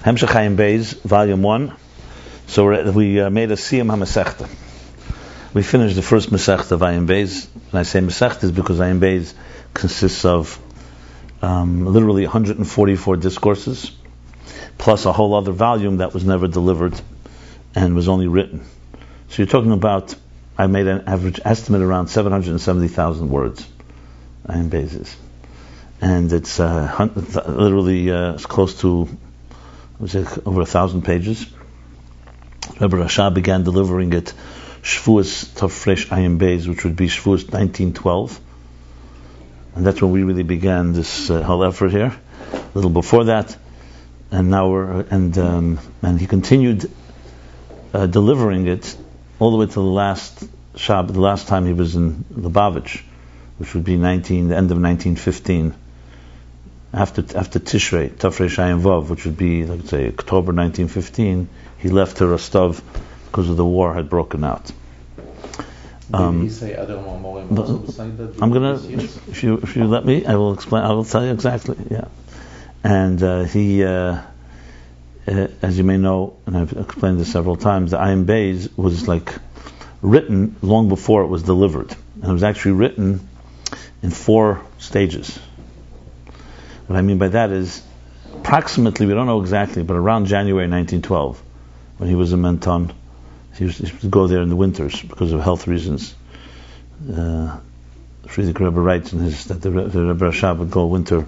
Hemshech Ayin Beis, Volume 1. So we made a Siyam HaMasechta. We finished the first Masechta of Ayin Beis. And I say Masechta is because Ayin Beis consists of literally 144 discourses, plus a whole other volume that was never delivered and was only written. So you're talking about, I made an average estimate around 770,000 words. Ayin Beis is. And it's literally it's close to over 1,000 pages. Rabbi Rasha began delivering it Shavuos Tafresh Ayin Beis, which would be Shavuos 1912, and that's when we really began this whole effort here. A little before that, and now and he continued delivering it all the way to the last Shabbat, the last time he was in Lubavitch, which would be the end of 1915. After Tishrei, Tafresh Ayin Vav, which would be, let's say, October 1915, he left to Rostov because of the war had broken out. Did he say other Mamorim also beside that? I'm gonna, if you let me, I will explain. I will tell you exactly. Yeah, and he, as you may know, and I've explained this several times, the Ayin Beis was like written long before it was delivered, and it was actually written in 4 stages. What I mean by that is, approximately, we don't know exactly, but around January 1912, when he was in Menton, he used to go there in the winters because of health reasons. Friedrich Rabbi writes in his that the Rabbi Rasha would go winter.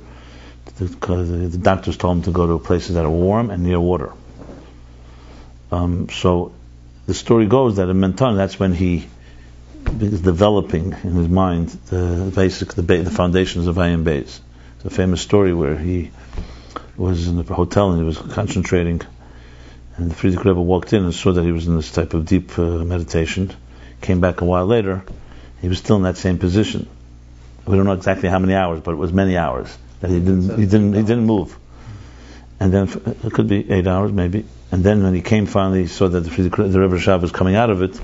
The doctors told him to go to places that are warm and near water. So the story goes that in Menton, that's when he was developing in his mind the foundations of Ayin Beis. It's a famous story where he was in the hotel and he was concentrating, and the Friedrich Rebbe walked in and saw that he was in this type of deep meditation. Came back a while later, he was still in that same position. We don't know exactly how many hours, but it was many hours that he didn't move. And then it could be 8 hours maybe. And then when he came finally, he saw that the Rebbe Rashab was coming out of it.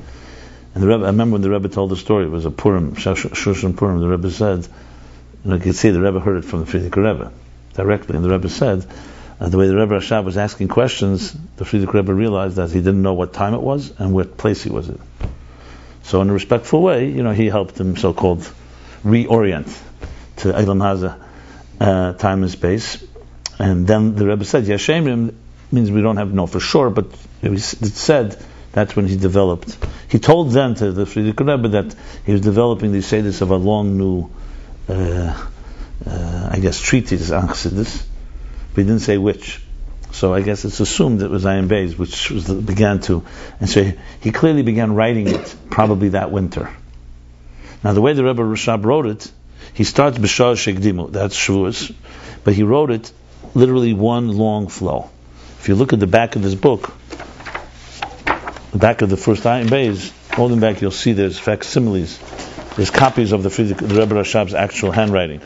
And the Rebbe, I remember when the Rebbe told the story, it was a Purim, Shushan Purim. The Rebbe said, and I could see the Rebbe heard it from the Friedrich Rebbe directly, and the Rebbe said, the way the Rebbe Rashab was asking questions, the Friedrich Rebbe realized that he didn't know what time it was and what place he was in. So in a respectful way, he helped him so-called reorient to Eilam Haza, time and space. And then the Rebbe said, Yashemrim means we don't know for sure, but it said that's when he developed. He told then to the Friedrich Rebbe that he was developing these Sedis of a long new treatise on Chassidus, but he didn't say which. So I guess it's assumed it was Ayin Beis, which began to, and so he clearly began writing it probably that winter. Now the way the Rebbe Rashab wrote it, he starts B'Shah Shekdimu, that's Shavuos, but he wrote it literally one long flow. If you look at the back of this book, the back of the first Ayin Beis, holding back, you'll see there's facsimiles. There's copies of the Rebbe Rashab's actual handwriting.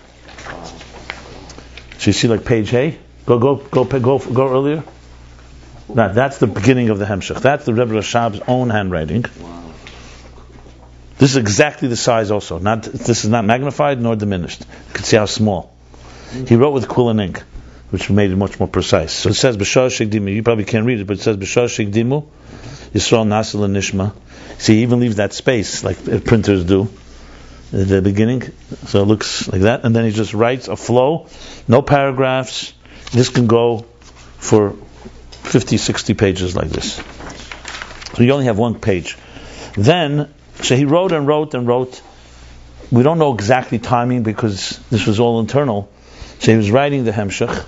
So you see, like page A. Go earlier. That's the beginning of the Hemshech. That's the Rebbe Rashab's own handwriting. Wow. This is exactly the size. Also, this is not magnified nor diminished. You can see how small. He wrote with quill and ink, which made it much more precise. So it says B'Shah Shekdimu. You probably can't read it, but it says B'Shah Shekdimu Yisrael Nasel and Nishma. See, he even leaves that space like printers do at the beginning, so it looks like that, and then he just writes a flow, no paragraphs. This can go for 50, 60 pages like this. So you only have one page. Then, so he wrote and wrote and wrote. We don't know exactly timing because this was all internal. So he was writing the Hemshech.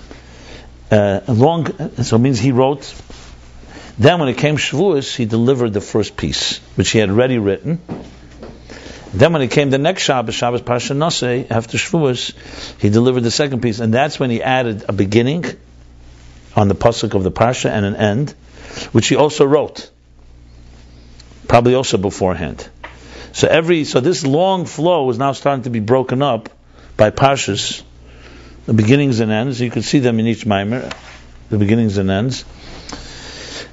So it means he wrote. Then when it came Shavuos, he delivered the first piece, which he had already written. Then when it came the next Shabbos Parashat Nosei, after Shavuos, he delivered the second piece, and that's when he added a beginning on the pasuk of the Parsha and an end, which he also wrote, probably also beforehand. So this long flow is now starting to be broken up by Parshas, the beginnings and ends. You can see them in each Maimer, the beginnings and ends.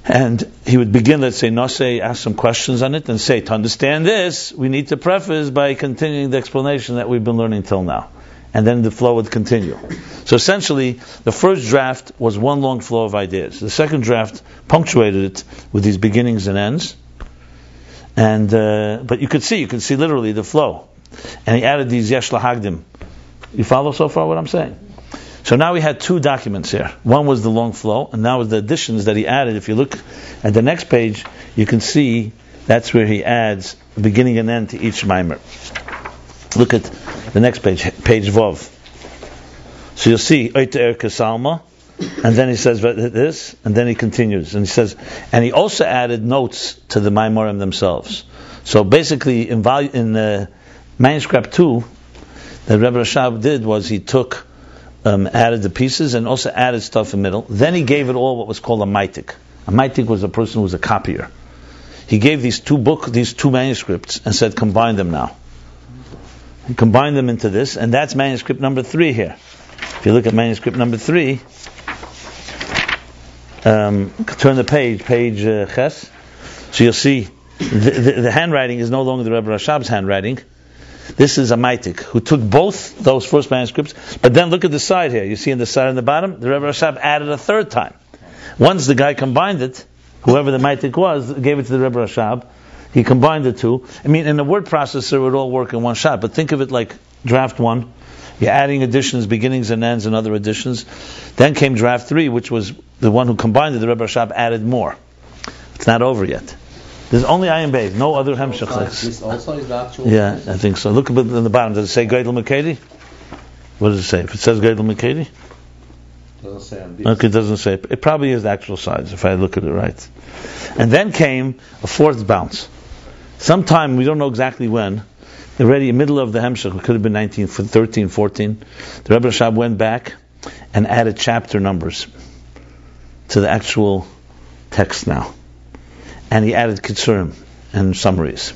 And he would begin, let's say, Nosei, ask some questions on it, and say, to understand this, we need to preface by continuing the explanation that we've been learning till now. and then the flow would continue. So essentially, the first draft was one long flow of ideas. The second draft punctuated it with these beginnings and ends, and but you could see literally the flow, and he added these yesh lahagdim. You follow so far what I'm saying? So now we had two documents here. One was the long flow, and now was the additions that he added. If you look at the next page, you can see that's where he adds the beginning and end to each mimer. Look at the next page, page Vav. So you'll see Oite Erke Salma, and then he says this, and then he continues, and he says, and he also added notes to the Maimorim themselves. So basically, in manuscript 2, that Rebbe Rashab did was he took, added the pieces, and also added stuff in the middle. Then he gave it all what was called a maitik. A maitik was a person who was a copier. He gave these two manuscripts, and said, combine them now. He combined them into this, and that's manuscript number 3 here. If you look at manuscript number 3, turn the page Ches. So you'll see the handwriting is no longer the Rebbe Rashab's handwriting. This is a maitik who took both those first manuscripts, but then look at the side here. You see on the side and the bottom, the Rebbe Rashab added a third time. Once the guy combined it, whoever the maitik was, gave it to the Rebbe Rashab. He combined the two. I mean, in the word processor, it would all work in one shot, but think of it like draft 1. You're adding additions, beginnings and ends, and other additions. Then came draft 3, which was the one who combined it. The Rebbe Rashab added more. It's not over yet. There's only Ayin Beis, no other hemshech. This also is the actual. Yeah, I think so. Look at the bottom. Does it say Geidel Makedi? What does it say? If it says Geidel Makedi? Doesn't say on this. Okay, it doesn't say. It probably is the actual size, if I look at it right. And then came a fourth bounce. Sometime, we don't know exactly when, already in the middle of the hemshech, it could have been 1913, 14, the Rebbe Rashab went back and added chapter numbers to the actual text now. And he added kitzurim and summaries.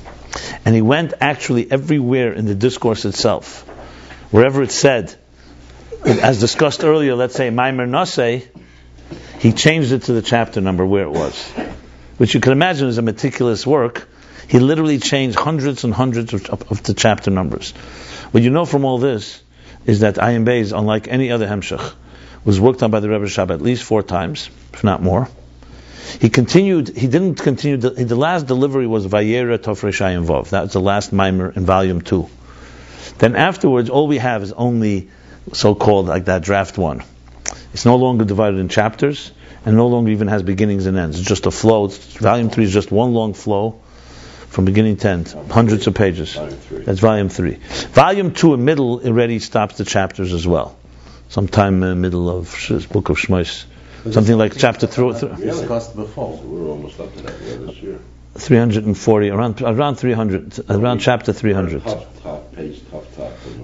And he went actually everywhere in the discourse itself. Wherever it said, as discussed earlier, let's say Maimer Naseh, he changed it to the chapter number where it was. Which you can imagine is a meticulous work. He literally changed hundreds and hundreds of the chapter numbers. What you know from all this is that Ayin Beis, unlike any other hemshech, was worked on by the Rebbe Rashab at least 4 times, if not more. He didn't continue, the last delivery was Vayera Tofresh Ayin Vav. That's the last mimer in volume 2. Then afterwards, all we have is only so-called like that draft 1. It's no longer divided in chapters, and no longer even has beginnings and ends. It's just a flow. Volume 3 is just one long flow from beginning to end, hundreds of pages. That's volume 3. Volume 2 in middle already stops the chapters as well. Sometime in the middle of Book of Shmos. Something like chapter 3. Discussed before. So we're almost up to that this year. 340, around 300, around chapter 300. Top page.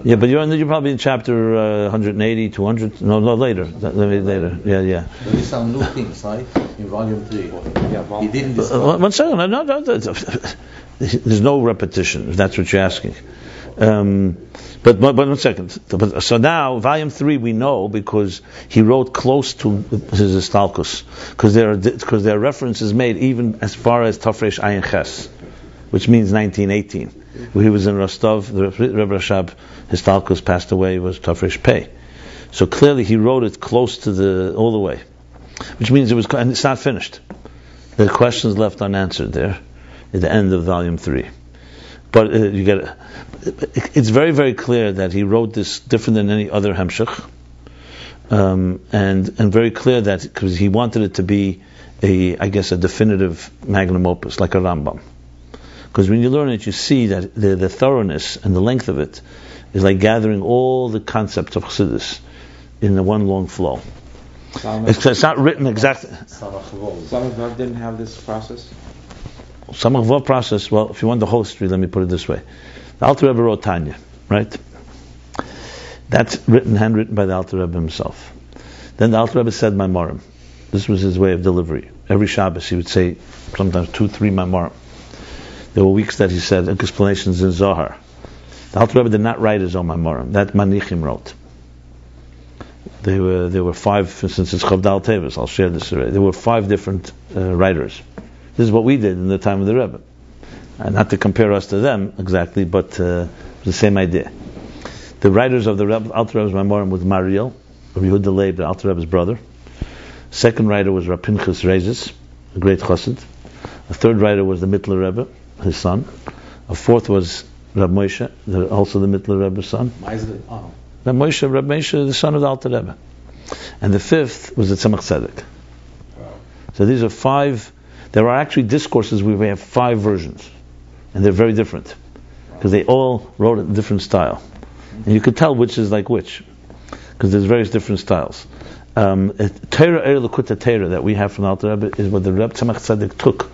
Yeah, but you're probably in chapter 180, 200. No, later. Later. Yeah. There is some new things, right? In volume 3. Yeah, he didn't discuss. 1 second. No. There's no repetition, if that's what you're asking. But 1 second. So now, volume 3 we know because he wrote close to his Istalkus, because there are references made even as far as Tafresh Ayin Ches, which means 1918. When he was in Rostov, the Rebbe Rashab Istalkus passed away, was Tafresh Pei. So clearly he wrote it close to all the way, which means and it's not finished. The questions left unanswered there at the end of volume 3. But it's very, very clear that he wrote this different than any other hemshech, and very clear that because he wanted it to be a definitive magnum opus, like a Rambam. Because when you learn it, you see that the thoroughness and the length of it is like gathering all the concepts of Chassidus in the one long flow. It's not written exactly. Samach didn't have this process. Samach Vav process. Well, if you want the whole history, let me put it this way: the Alter Rebbe wrote Tanya, right? That's handwritten by the Alter Rebbe himself. Then the Alter Rebbe said Maimarim. This was his way of delivery. Every Shabbos he would say sometimes 2-3 Maimarim. There were weeks that he said explanations in Zohar. The Alter Rebbe did not write his own Maimarim. That Manichim wrote. There were 5. Since it's Chavdal Tevis, I'll share this already. There were 5 different writers. This is what we did in the time of the Rebbe. Not to compare us to them exactly, but the same idea. The writers of the Alter Rebbe's Maimorim was Mariel, Rabbi Yehuda Leib, the Alter Rebbe's brother. Second writer was Rav Pinchas Reizes, a great chassid. A third writer was the Mittler Rebbe, his son. A fourth was Rab Moshe, also the Mittler Rebbe's son. Rab Moshe, the son of the Alter Rebbe. And the fifth was the Tzemach Tzedek. So these are five. There are actually discourses where we have five versions, and they're very different because they all wrote it in different style, and you could tell which is like which because there's various different styles. Torah L'Kuta Torah that we have from the Alter Rebbe is what the Reb Tzemach Tzedek took.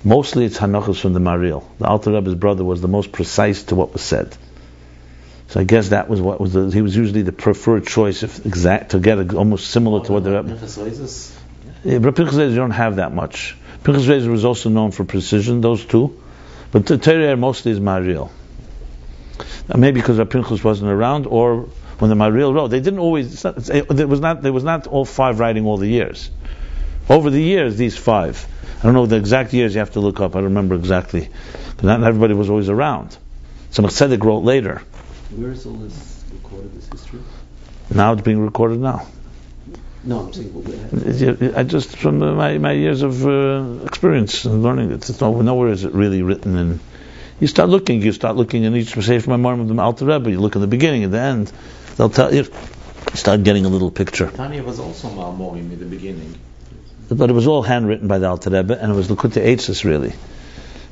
Mostly it's Hanachos from the Mariel. The Alter Rebbe's brother was the most precise to what was said. So I guess that was what was he was usually the preferred choice, if exact, to get almost similar to what the Rebbe. But Pinchas Reizes you don't have that much. Pinchas Reizes was also known for precision, those two. But the Torah mostly is Mariel. Maybe because Pinchas wasn't around, or when the Mariel wrote, they didn't always. There was not all five writing all the years. Over the years, these five. I don't know the exact years. You have to look up. I don't remember exactly, because not everybody was always around. Tzemach Tzedek wrote later. Where is all this recorded? This history? Now it's being recorded now. No, I'm saying I just from my years of experience and learning it. It's nowhere is it really written. And you start looking in each Sefer Maimorim of the Alter Rebbe. You look at the beginning and the end. They'll tell you. Start getting a little picture. Tanya was also Maimorim in the beginning. But it was all handwritten by the Alter Rebbe, and it was L'Kutei Eitzos really.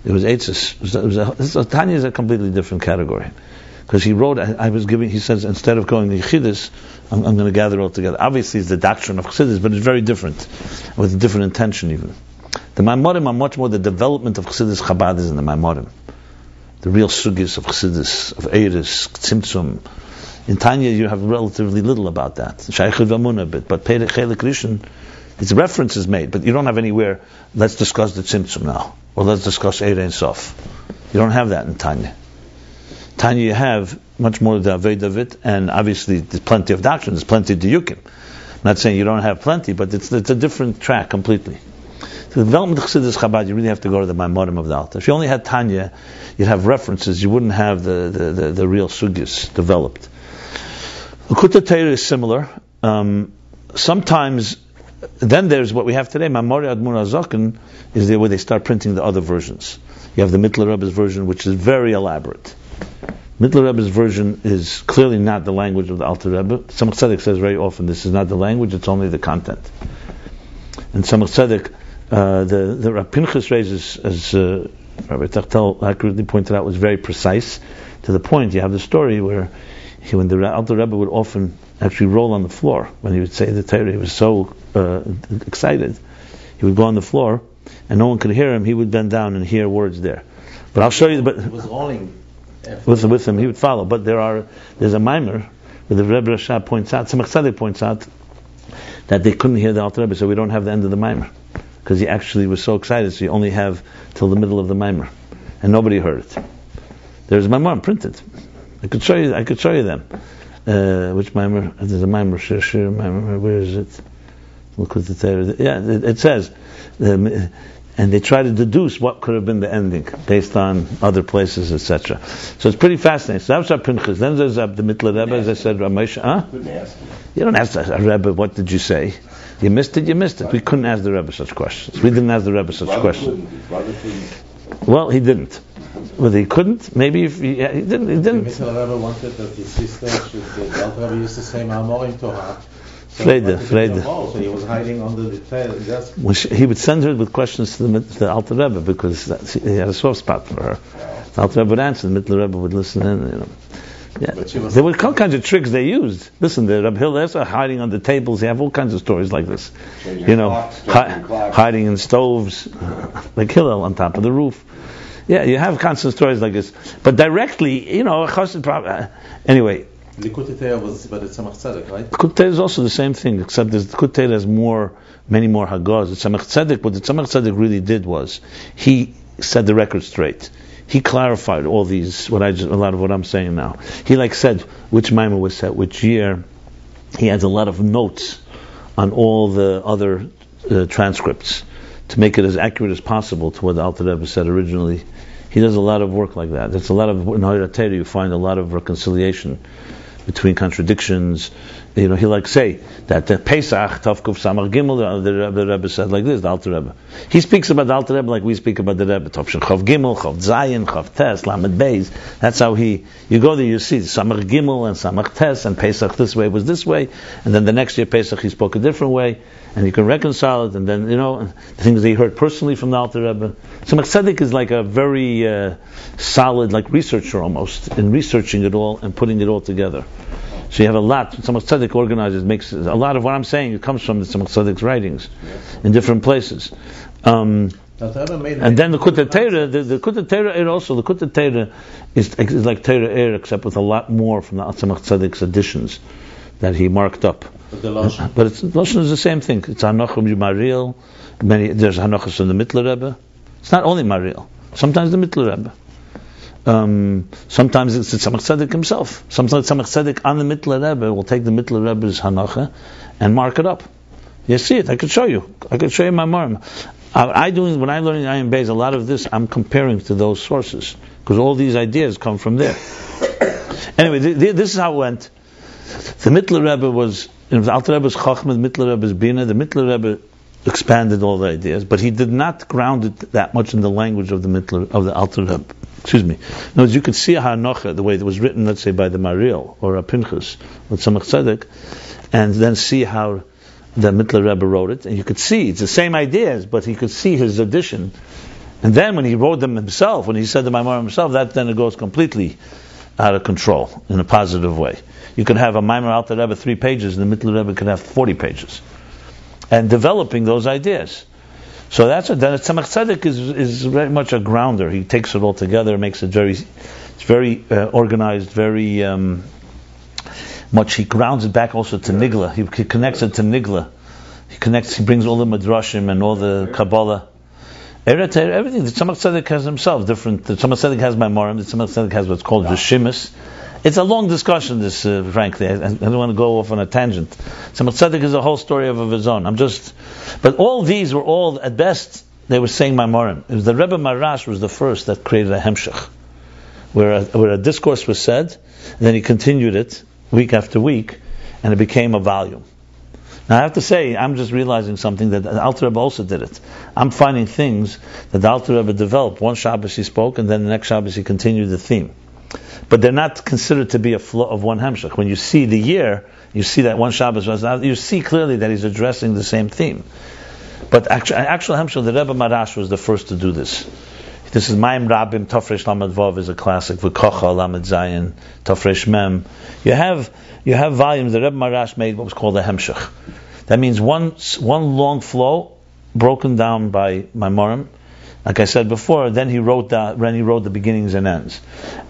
It was Eitzos. Tanya is a completely different category. Because he wrote, he says, instead of going to Chassidus, I'm going to gather it all together. Obviously it's the doctrine of Chassidus, but it's very different, with a different intention even. The Maimorim are much more the development of Chassidus. Chabad is in the Maimorim. The real sugis of Chassidus, of Eiris, Tzimtzum. In Tanya you have relatively little about that. Shaykhid Vamun a bit, but Chelik Rishon, its reference is made, but you don't have anywhere, let's discuss the Tzimtzum now, or let's discuss Eir Ein Sof. You don't have that in Tanya. Tanya you have much more of the Avei David, and obviously there's plenty of doctrine, there's plenty of Diyukim. I'm not saying you don't have plenty, but it's a different track completely. So the development of Chassidus Chabad, you really have to go to the Maimorim of the Alter. If you only had Tanya, you'd have references, you wouldn't have the real sugyas developed. L'Kutei Torah is similar. Sometimes, then there's what we have today, Mamori Admur HaZaken, is there where they start printing the other versions. You have the Mittler Rebbe's version, which is very elaborate. Mittler Rebbe's version is clearly not the language of the Alter Rebbe. Tzemach Tzedek says very often, this is not the language, it's only the content. And Tzemach Tzedek, the Rav Pinchas Reizes, as Rabbi Tachtel accurately pointed out, was very precise, to the point. You have the story where when the Alter Rebbe would often actually roll on the floor when he would say the Torah, he was so excited. He would go on the floor, and no one could hear him. He would bend down and hear words there. But I'll show you. But he was rolling with him, he would follow. But there's a mimer where the Rebbe Rashab points out, Tzemach Tzedek points out, that they couldn't hear the Alter Rebbe, so we don't have the end of the mimer, because he actually was so excited. So you only have till the middle of the mimer, and nobody heard it. There's a mimer printed. I could show you them. Which mimer? There's a mimer. Shir mimer. Where is it? Look at the Torah. Yeah, it says, and they try to deduce what could have been the ending based on other places, etc. So it's pretty fascinating. So that's Rav Pinchas. Then there's the Mittler Rebbe, as I said, Rav Moshe. You don't ask the Rebbe, what did you say? You missed it. We couldn't ask the Rebbe such questions. We didn't ask the Rebbe such questions. Well, he didn't. Whether he couldn't, maybe if he didn't. The Mittler Rebbe wanted that his sister the Alter Rebbe used to say Maimorim to her. Freda. So he was hiding under the desk. He would send her with questions to the Alter Rebbe, because he had a soft spot for her. The Alter Rebbe would answer, the Mittler Rebbe would listen in. Yeah. There were all kinds of tricks they used. Listen, the Rabbi Hillel hiding under tables. They have all kinds of stories like this. Hiding in stoves, like Hillel on top of the roof. Yeah, you have constant stories like this. But directly, anyway. The L'Kutei Torah was by the Tzemach Tzedek, right? L'Kutei Torah is also the same thing, except the L'Kutei Torah has many more Hagos. The Tzemach Tzedek, what the Tzemach Tzedek really did was, he set the record straight. He clarified all these, a lot of what I'm saying now. He said which Maimon was set, which year. He has a lot of notes on all the other transcripts to make it as accurate as possible to what the Alter Rebbe said originally. He does a lot of work like that. There's a lot of, in Torah you find a lot of reconciliation between contradictions. He like say that the Pesach Tavkuf Samar Gimel, the Rebbe said like this, the Alter Rebbe. He speaks about the Alter Rebbe like we speak about the Rebbe. Tavshin Chav Gimel, Chav Zayin, Chav Tes, Lamed Beis. That's how you go there, you see Samar Gimel and Samar Tes, and Pesach this way was this way, and then the next year Pesach he spoke a different way, and you can reconcile it, and then, the things that he heard personally from the Alter Rebbe. So Tzedek is like a very solid, like researcher almost, in researching it all and putting it all together. So you have a lot. Tzemach Tzedek organizes, makes a lot of what I'm saying. It comes from the Tzemach Tzedek's writings in different places. And then the Kutei Torah, the Kutei Torah also, the Kutei Torah is like Torah except with a lot more from the Tzemach Tzedek's additions that he marked up. But the Lashon? But Lashon is the same thing. It's Hanochim Maril. There's Hanochas from the Mittler Rebbe. It's not only Maril. Sometimes the Mittler Rebbe. Sometimes it's the Tzemach Tzedek himself. Sometimes Tzemach Tzedek on the Mittler Rebbe will take the Mittler Rebbe's Hanacha and mark it up. You see it. I could show you. My marm. When I'm learning Ayin Beis, a lot of this I'm comparing to those sources because all these ideas come from there. Anyway, this is how it went. The Mittler Rebbe was, the Alter Rebbe's Chachma, the Mittler Rebbe's Bina. The Mittler Rebbe expanded all the ideas, but he did not ground it that much in the language of the Alter Rebbe. Excuse me. No, you could see Hanocha, the way it was written, let's say by the Maril or a Pinchas or Tzemach Tzedek, and then see how the Mittler Rebbe wrote it, and you could see it's the same ideas, but he could see his addition. And then when he wrote them himself, when he said the Maimar himself, then it goes completely out of control in a positive way. You could have a Maimar Alter Rebbe 3 pages, and the Mittler Rebbe could have 40 pages, and developing those ideas. So that's it. Then Tzemach Tzedek is very much a grounder. He takes it all together, makes it very organized, very much. He grounds it back also to Nigla. He connects it to Nigla. He brings all the Midrashim and all the Kabbalah. Everything. The Tzemach Tzedek has himself different. The Tzemach Tzedek has Maimorim. The Tzemach Tzedek has what's called Rishimis. It's a long discussion, this, frankly. I don't want to go off on a tangent. Tzemach Tzedek is a whole story of his own. But all these were all, at best, they were saying Maimorim. It was the Rebbe Marash was the first that created a Hemshech, where a discourse was said, and then he continued it week after week, and it became a volume. Now I have to say, I'm just realizing something that the Alter Rebbe also did it. I'm finding things that the Alter Rebbe developed. One Shabbos he spoke, and then the next Shabbos he continued the theme. But they're not considered to be a flow of one Hemshech. When you see the year, you see that one Shabbos was out, you see clearly that he's addressing the same theme. But actual Hemshech, the Rebbe Marash was the first to do this. This is Mayim Rabim, Tafresh Lamed Vav is a classic, V'kocha, Lamed Zayin, Tafresh Mem. You have volumes, the Rebbe Marash made what was called a Hemshech. That means one long flow, broken down by Maimorim. Like I said before, then he wrote the beginnings and ends.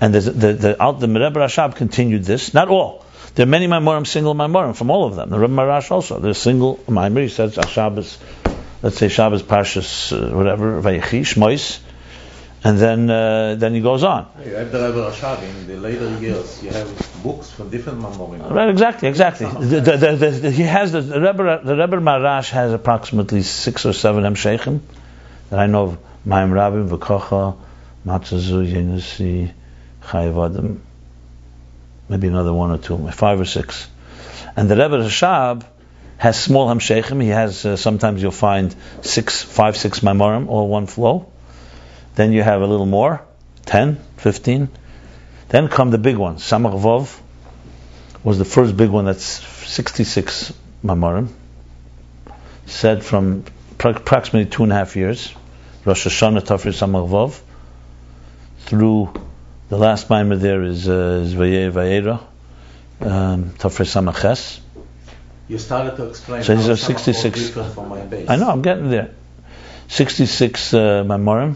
And the Rebbe Rashab continued this. Not all. There are many Maimorim, single Maimorim, from all of them. The Rebbe Marash also. There's single Maimor. He says Shabbos, let's say Shabbos Parshas, whatever, Vayechi, Shmois. And then he goes on. You have the Rebbe Rashab in the later years. You have books from different Maimorim. Right, exactly. He has the Rebbe Marash has approximately 6 or 7 Hemshechim that I know of. Mayim Rabim, V'kocha, Matzazu, Yenusi, Chayav Adam, maybe another 1 or 2, 5 or 6. And the Rebbe Rashab has small Hemshechim. He has sometimes you'll find 5, 6 Maimorim, all one flow. Then you have a little more, 10, 15. Then come the big ones. Samach Vov was the first big one. That's 66 Maimorim, said from approximately 2.5 years. Rosh Hashanah Tafresh Samach Vov through the last Maimer there is Vayera Tafresh Samach Ches. You started to explain. So these are 66. From my base. I know, I'm getting there. 66 Maimorim.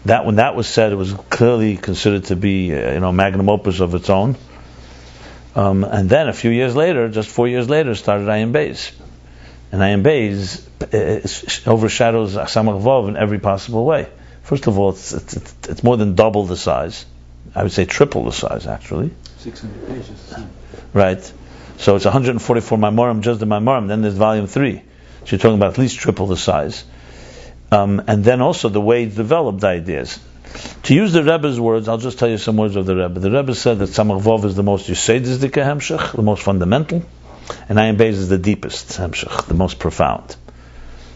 That when that was said, it was clearly considered to be magnum opus of its own. And then a few years later, just 4 years later, started Ayin Beis. And Ayin Beis overshadows Samach Vov in every possible way. First of all, it's more than double the size. I would say triple the size, actually. 600 pages. Right. So it's 144 Maimorim, just the Maimorim. Then there's volume 3. So you're talking about at least triple the size. And then also the way it developed ideas. To use the Rebbe's words, I'll just tell you some words of the Rebbe. The Rebbe said that Samach Vov is the most Yesedizdike Hemshech, the most fundamental, and Ayin Beis is the deepest Hemshech, the most profound.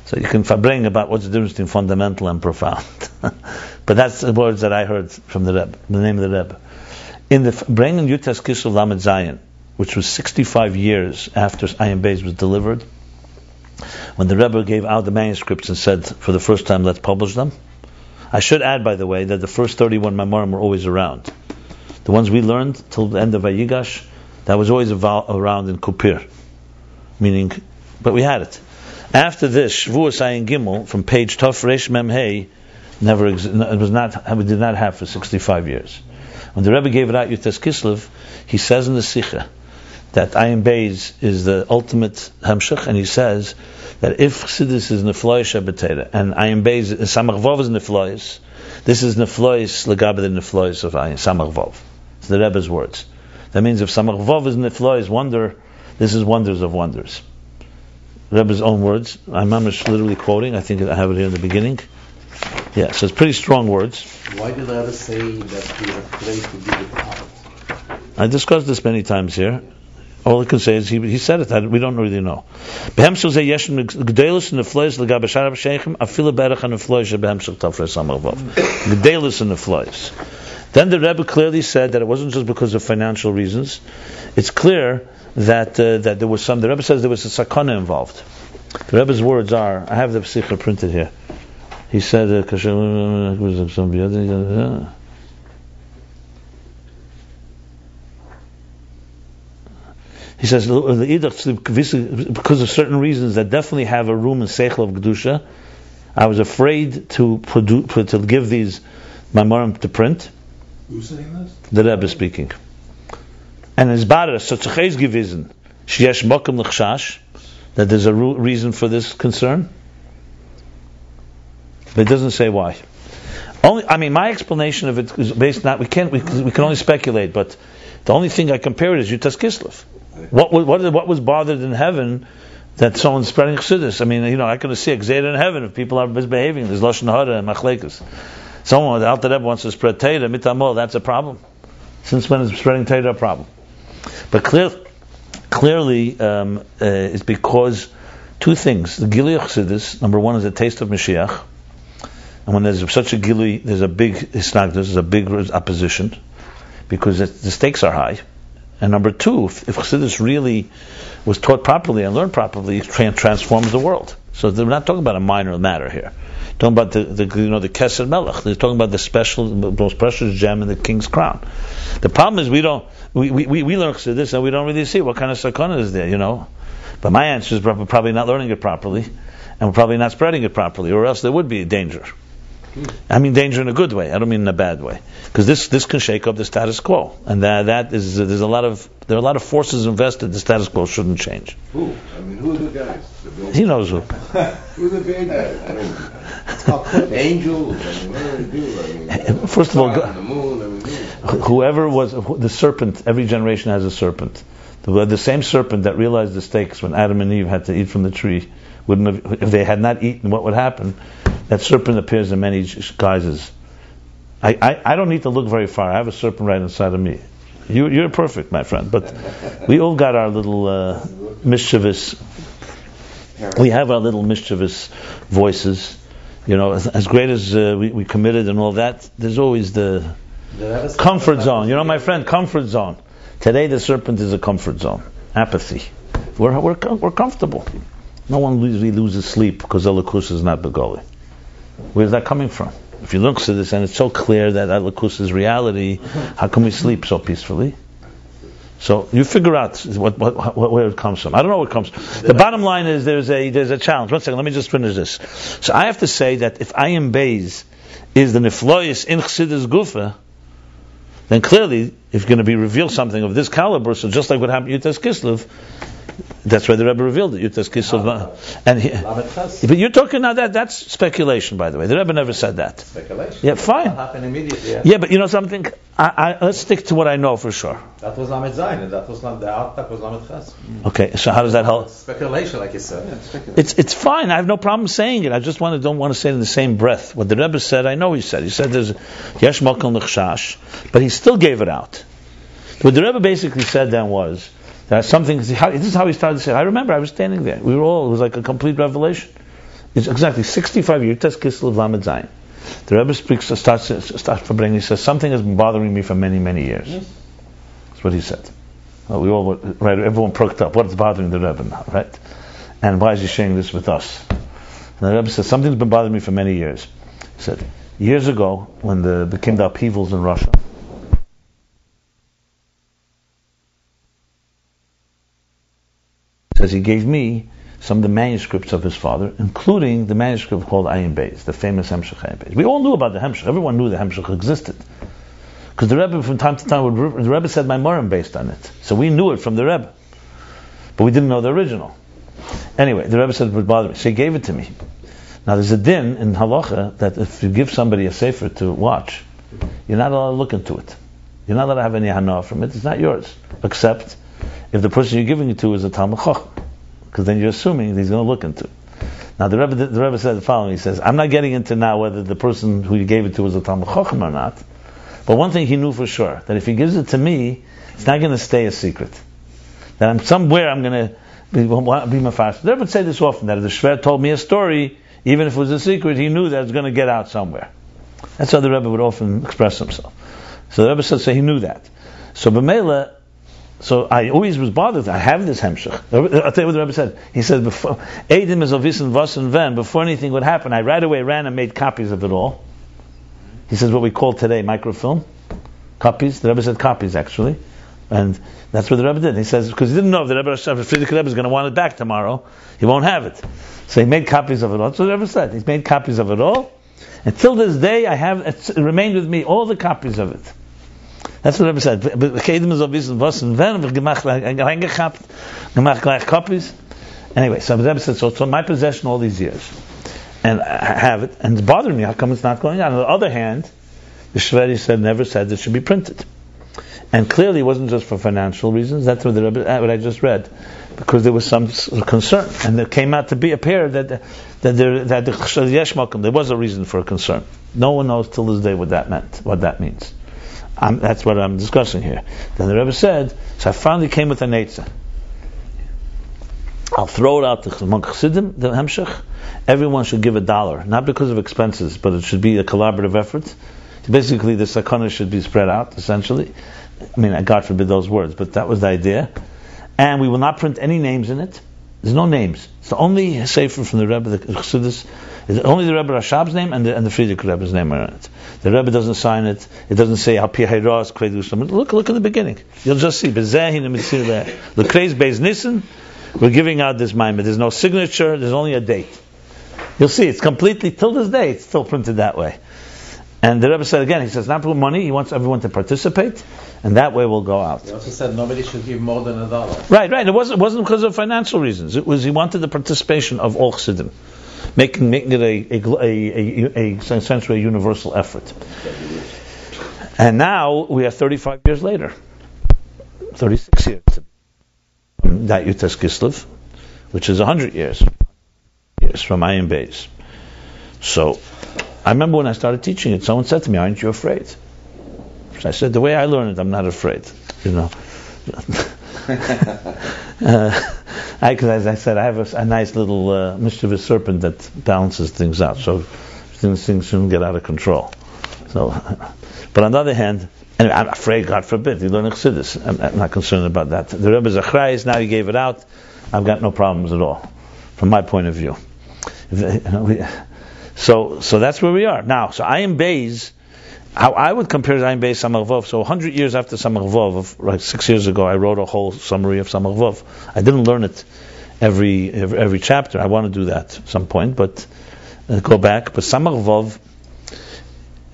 So you can bring about what's the difference between fundamental and profound. But that's the words that I heard from the Rebbe, the name of the Rebbe. In the bringing Yutas Kislev Lamed Zayin, which was 65 years after Ayin Beis was delivered, when the Rebbe gave out the manuscripts and said, for the first time, let's publish them. I should add, by the way, that the first 31 Maimorim were always around. The ones we learned till the end of Vayigash, that was always around in Kupir. Meaning, but we had it. After this, Shavuos Ayin Gimel, from page Tov Reish Mem Hey, we did not have for 65 years. When the Rebbe gave it out, Yutas Kislev, he says in the Sikha that Ayin Beis is the ultimate Hemshech, and he says that if Chassidus is Neflois Shabbatera, and Ayin Beis, Samach Vov is Neflois, this is Neflois Legabe the Neflois of Ayin, Samach Vov. It's the Rebbe's words. That means if Samach Vov is Neflois, wonder, this is wonders of wonders. Rebbe's own words. I'm literally quoting. I think I have it here in the beginning. Yeah, so it's pretty strong words. Why did the Rebbe say that he was afraid to give it out? I discussed this many times here. All I can say is he said it. We don't really know. Then the Rebbe clearly said that it wasn't just because of financial reasons. It's clear that there was some. The Rebbe says there was a sakana involved. The Rebbe's words are. I have the Sikha printed here. He said, he says, because of certain reasons that definitely have a room in Seichel of Kedusha, I was afraid to give these Maimorim to print. Who's saying this? The Rebbe speaking. And his Barer, such a case gewesen, sheyesh mokum l'chshash, that there's a reason for this concern. But it doesn't say why. My explanation of it is based not. We can only speculate. But the only thing I compare it is Yutas Kislev. What was bothered in heaven that someone's spreading chassidus? I can see Xeda in heaven if people are misbehaving. There's lashon hara and machlekes. Someone, the Alter Rebbe wants to spread Torah mitamol. That's a problem. Since when is spreading Torah a problem? But clearly, it's because two things. The Gilui Chassidus, number one, is a taste of Mashiach. And when there's such a Gilui, there's a big hisnagdus, there's a big opposition, because the stakes are high. And number two, if Chassidus really was taught properly and learned properly, it transforms the world. So we're not talking about a minor matter here. We're talking about the Kesed Melech. They're talking about the special, most precious gem in the king's crown. The problem is we learn Chassidus and we don't really see what kind of sakana is there, But my answer is we're probably not learning it properly, and we're probably not spreading it properly, or else there would be danger. I mean danger in a good way. I don't mean in a bad way, because this can shake up the status quo, and there are a lot of forces invested. The status quo shouldn't change. Who? Who are the guys? He knows who. Who are the bad guys? It's called angels. What do they do? First of all, the moon. whoever was the serpent. Every generation has a serpent. The same serpent that realized the stakes when Adam and Eve had to eat from the tree wouldn't have. If they had not eaten, what would happen? That serpent appears in many guises. I don't need to look very far. I have a serpent right inside of me. You're perfect, my friend. But we all got our little mischievous. We have our little mischievous voices. As great as we committed and all that, there's always the comfort zone. My friend, comfort zone. Today the serpent is a comfort zone. Apathy. We're comfortable. No one really loses sleep because Elokus is not Begoli. Where's that coming from? If you look at this and it's so clear that Elokus is reality, how can we sleep so peacefully? So you figure out where it comes from. I don't know where it comes from. The bottom line is there's a challenge. One second, let me just finish this. So I have to say that if Ayin Beis is the Neflois in Chassidus Gufa, then clearly, if you're going to be revealed something of this caliber, so just like what happened to Yutas Kislev, That's why the Rebbe revealed it. Yutas Kislev. But you're talking now that's speculation, by the way. The Rebbe never said that. Speculation. Yeah, fine. That happened immediately. Yeah, but you know something? Let's stick to what I know for sure. That was Lamed Zayin, and that was not the Artak was Lamed Ches. Okay, so how does that help? Speculation, like you said. It's fine. I have no problem saying it. I just don't want to say it in the same breath. What the Rebbe said, I know he said. He said there's Yesh Makal Nechshash, but he still gave it out. What the Rebbe basically said then was that this is how he started to say it. I remember I was standing there. It was like a complete revelation. It's exactly 65 years, Yutas Kislev Lamed Zayin. The Rebbe starts from bringing, he says, something has been bothering me for many, many years. Yes. That's what he said. Well, right, everyone perked up. What's bothering the Rebbe now, right? And why is he sharing this with us? And the Rebbe says, something's been bothering me for many years. He said, years ago, when there became the upheavals in Russia, he says he gave me some of the manuscripts of his father, including the manuscript called Ayin Beis, the famous Hemshech Ayin Beis. We all knew about the Hemshech. Everyone knew the Hemshech existed. Because the Rebbe, from time to time, the Rebbe said Maimorim based on it. So we knew it from the Rebbe. But we didn't know the original. Anyway, the Rebbe said it would bother me. So he gave it to me. Now there's a din in halacha that if you give somebody a sefer to watch, you're not allowed to look into it. You're not allowed to have any hana from it. It's not yours. Except if the person you're giving it to is a Talmud Chacham. Because then you're assuming that he's going to look into it. Now the Rebbe said the following. He says, I'm not getting into now whether the person who you gave it to was a Talmud Chacham or not. But one thing he knew for sure, that if he gives it to me, it's not going to stay a secret. That I'm going to be mafashed. The Rebbe would say this often, that if the Shver told me a story, even if it was a secret, he knew that it was going to get out somewhere. That's how the Rebbe would often express himself. So the Rebbe said, so he knew that. So B'meila, so I always was bothered. I have this hemshech. I'll tell you what the Rebbe said. He said, before Eidim is Ovisin Vasen Ven, before anything would happen, I right away ran and made copies of it all. He says what we call today microfilm. Copies. The Rebbe said copies, actually. And that's what the Rebbe did. He says, because he didn't know if the Rebbe is going to want it back tomorrow, he won't have it. So he made copies of it all. That's what the Rebbe said. He's made copies of it all. And till this day, it remained with me, all the copies of it. That's what the Rebbe said. Anyway, so the Rebbe said, so it's in my possession all these years. And I have it, and it's bothering me. How come it's not going on? On the other hand, the Shveri never said it should be printed. And clearly it wasn't just for financial reasons. That's what the Rebbe, what I just read. Because there was some concern. And it came out to appear that the Yesh Malkum, there was a reason for a concern. No one knows till this day what that means. That's what I'm discussing here. Then the Rebbe said, so I finally came with an eitzah. I'll throw it out to among Chassidim, the Hemshech. Everyone should give $1, not because of expenses, but it should be a collaborative effort. Basically, the sakana should be spread out, essentially. I mean, God forbid those words, but that was the idea. And we will not print any names in it. There's no names. It's the only sefer from the Rebbe, the Chassidus, is only the Rebbe Rashab's name and the Friedrich Rebbe's name are in it. The Rebbe doesn't sign it. It doesn't say Al Pi Hayros Kvedus. Look in the beginning. You'll just see Bezehin and Mitzir the Kreis Beis Nissen. We're giving out this maimer. There's no signature. There's only a date. You'll see. It's completely till this day. It's still printed that way. And the Rebbe said again. He says not for money. He wants everyone to participate, and that way we'll go out. He also said nobody should give more than $1. Right. It wasn't because of financial reasons. It was he wanted the participation of all Chassidim, making it essentially a universal effort. And now we are 35 years later, 36 years. That Yutas Kislev, which is 100 years from Ayin Beis. So, I remember when I started teaching it, someone said to me, "Aren't you afraid?" So I said, "The way I learn it, I'm not afraid." You know, because as I said, I have a nice little mischievous serpent that balances things out, so things shouldn't get out of control. So, but on the other hand. Anyway, I'm afraid, God forbid, you learn Chassidus. I'm not concerned about that. The Rebbe Zachrayis, now he gave it out. I've got no problems at all, from my point of view. So that's where we are. Now, so Ayin Beis, how I would compare Ayin Beis Samach Vov. So 100 years after Samach Vov, like 6 years ago, I wrote a whole summary of Samach Vov. I didn't learn it every chapter. I want to do that at some point, but go back. But Samach Vov,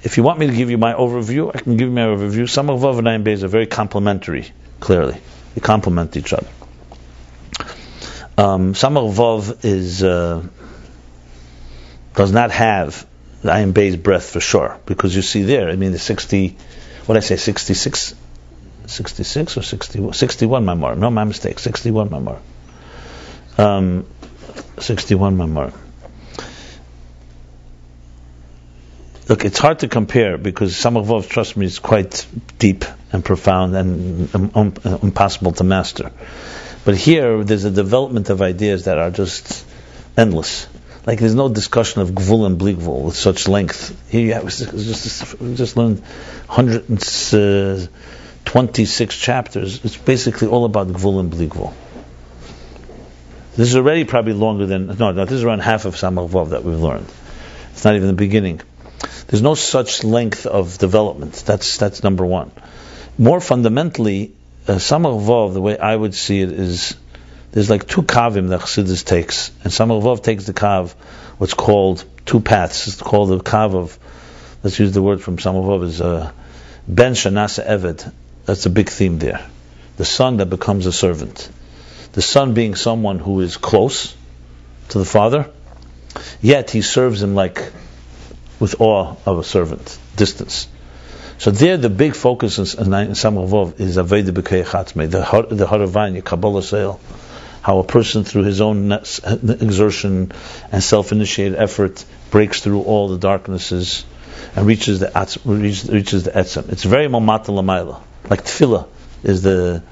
if you want me to give you my overview, I can give you my overview. Samach Vav and Ayin Beis are very complementary, clearly. They complement each other. Samach Vav is does not have the Ayin Beis breath for sure, because you see there, I mean the 60, what did I say, 66 or 61 mamar? No, my mistake, 61 mamar. 61 mamar. Look, it's hard to compare because Samach Vav, trust me, is quite deep and profound and impossible to master. But here, there's a development of ideas that are just endless. Like there's no discussion of gvul and bli gvul with such length. Here you have, we just learned 126 chapters. It's basically all about gvul and bli gvul. This is already probably longer than, no, this is around half of Samach Vav that we've learned. It's not even the beginning. There's no such length of development. That's number one. More fundamentally, Samach Vav, the way I would see it is, there's like two kavim that Chassidus takes, and Samach Vav takes the kav, what's called two paths. It's called the kav of, let's use the word from Samach Vav, is ben shanasa eved. That's a big theme there. The son that becomes a servant. The son being someone who is close to the father, yet he serves him like with awe of a servant, distance. So there, the big focus in Samach Vav is Aveda B'Kei Chatzmei, the Haravanya, Kabbalah Seil, how a person through his own exertion and self-initiated effort breaks through all the darknesses and reaches the Etzem. It's very Mamata L'mayla, like Tefillah is the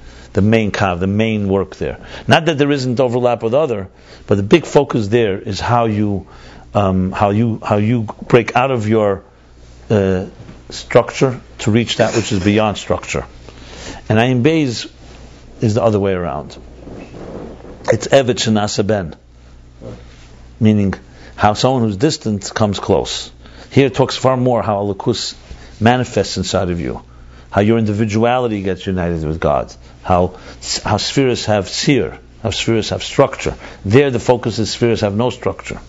main kav, the main work there. Not that there isn't overlap with other, but the big focus there is how you break out of your structure to reach that which is beyond structure. And Ayin Beis is the other way around. It's Evet Shenasa Ben, meaning how someone who's distant comes close. Here it talks far more how Alakus manifests inside of you, how your individuality gets united with God, how spheres have seer, how spheres have structure. There the focus is spheres have no structure.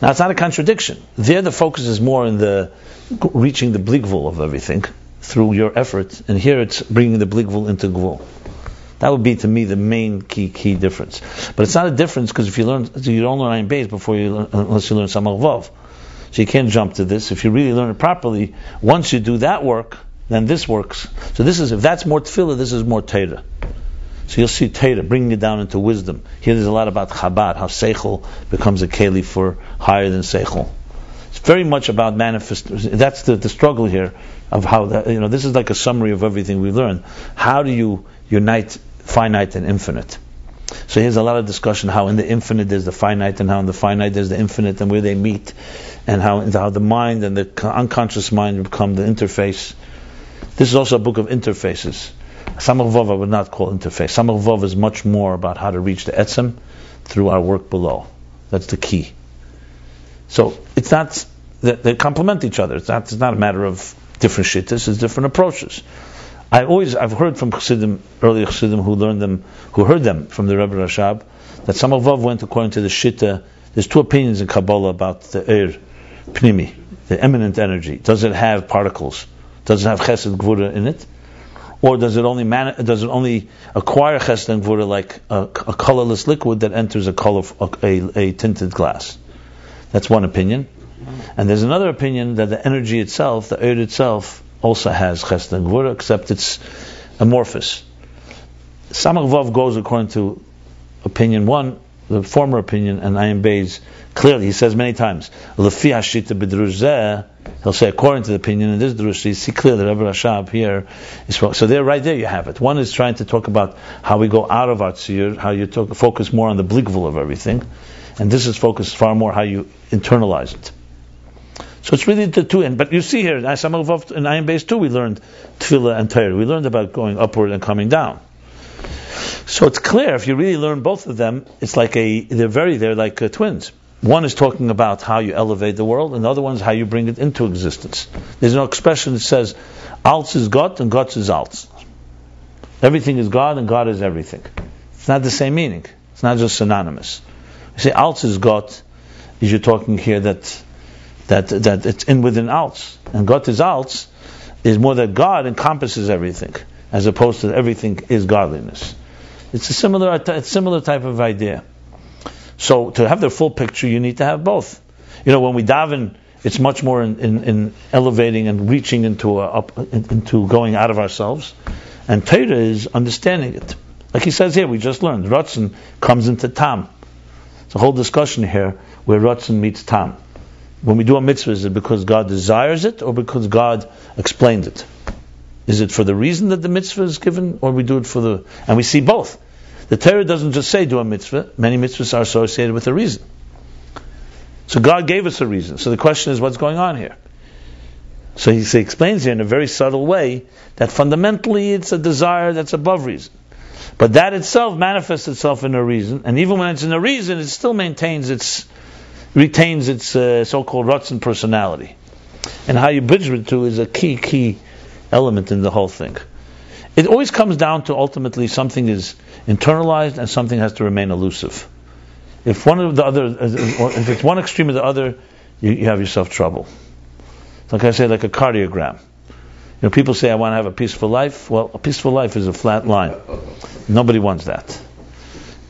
Now it's not a contradiction. There the focus is more in the reaching the bli gvul of everything through your effort, and here it's bringing the bli gvul into gvul. That would be to me the main key difference. But it's not a difference because if you don't learn Ayin Beis unless you learn Samach Vav. So you can't jump to this. If you really learn it properly, once you do that work, then this works. So this is, if that's more tefillah, this is more Torah. So you'll see Torah bringing it down into wisdom. Here there's a lot about Chabad, how Seichel becomes a keli for higher than Seichel. It's very much about manifest. That's the struggle here of how that, this is like a summary of everything we learned. How do you unite finite and infinite? So here's a lot of discussion how in the infinite there's the finite and how in the finite there's the infinite and where they meet, and how the mind and the unconscious mind become the interface. This is also a book of interfaces. Samach Vav I would not call interface. Samach Vav is much more about how to reach the Etzem through our work below. That's the key. So it's not that they complement each other. It's not a matter of different shittas. It's different approaches. I've heard from Chassidim, early Chassidim who heard them from the Rebbe Rashab, that Samach Vav went according to the shitta. There's two opinions in Kabbalah about the Pnimi, the eminent energy. Does it have particles? Does it have Chesed Gvura in it? Or does it only acquire Chesed and Gvura like a colorless liquid that enters a tinted glass? That's one opinion. And there's another opinion that the energy itself, the Eir itself, also has Chesed and Gvura, except it's amorphous. Samach Vav goes according to opinion one, the former opinion, and Ayin Beis. Clearly, he says many times, Lefi hashita b'drush zeh, he'll say according to the opinion in this drush, you see clearly that Rebbe Rashab here is. So there, right there, you have it. One is trying to talk about how we go out of our tzir, how you focus more on the bli gvul of everything, and this is focused far more how you internalize it. So it's really the two. But you see here, in Ayin Beis too, we learned tefillah and Torah. We learned about going upward and coming down. So it's clear if you really learn both of them, it's like they're like twins. One is talking about how you elevate the world, and the other one is how you bring it into existence. There's no expression that says, Alts is Gott and Gott is Alts. Everything is God and God is everything. It's not the same meaning. It's not just synonymous. You say Alts is Gott, is you're talking here that it's in within Alts. And Gott is Alts is more that God encompasses everything, as opposed to everything is godliness. It's a similar type of idea. So to have the full picture, you need to have both. When we daven, it's much more in elevating and reaching into going out of ourselves. And Torah is understanding it. Like he says here, we just learned, Ratzon comes into Tam. It's a whole discussion here where Ratzon meets Tam. When we do a mitzvah, is it because God desires it or because God explained it? Is it for the reason that the mitzvah is given, or we do it for the... And we see both. The Torah doesn't just say do a mitzvah. Many mitzvahs are associated with a reason. So God gave us a reason. So the question is, what's going on here? So he explains here in a very subtle way that fundamentally it's a desire that's above reason. But that itself manifests itself in a reason, and even when it's in a reason, it still retains its so-called Ratzon personality. And how you bridge it to is a key element in the whole thing. It always comes down to ultimately something is internalized and something has to remain elusive. If one of the other, or if it's one extreme or the other, you have yourself trouble. Like I say, like a cardiogram. People say, I want to have a peaceful life. Well, a peaceful life is a flat line. Nobody wants that.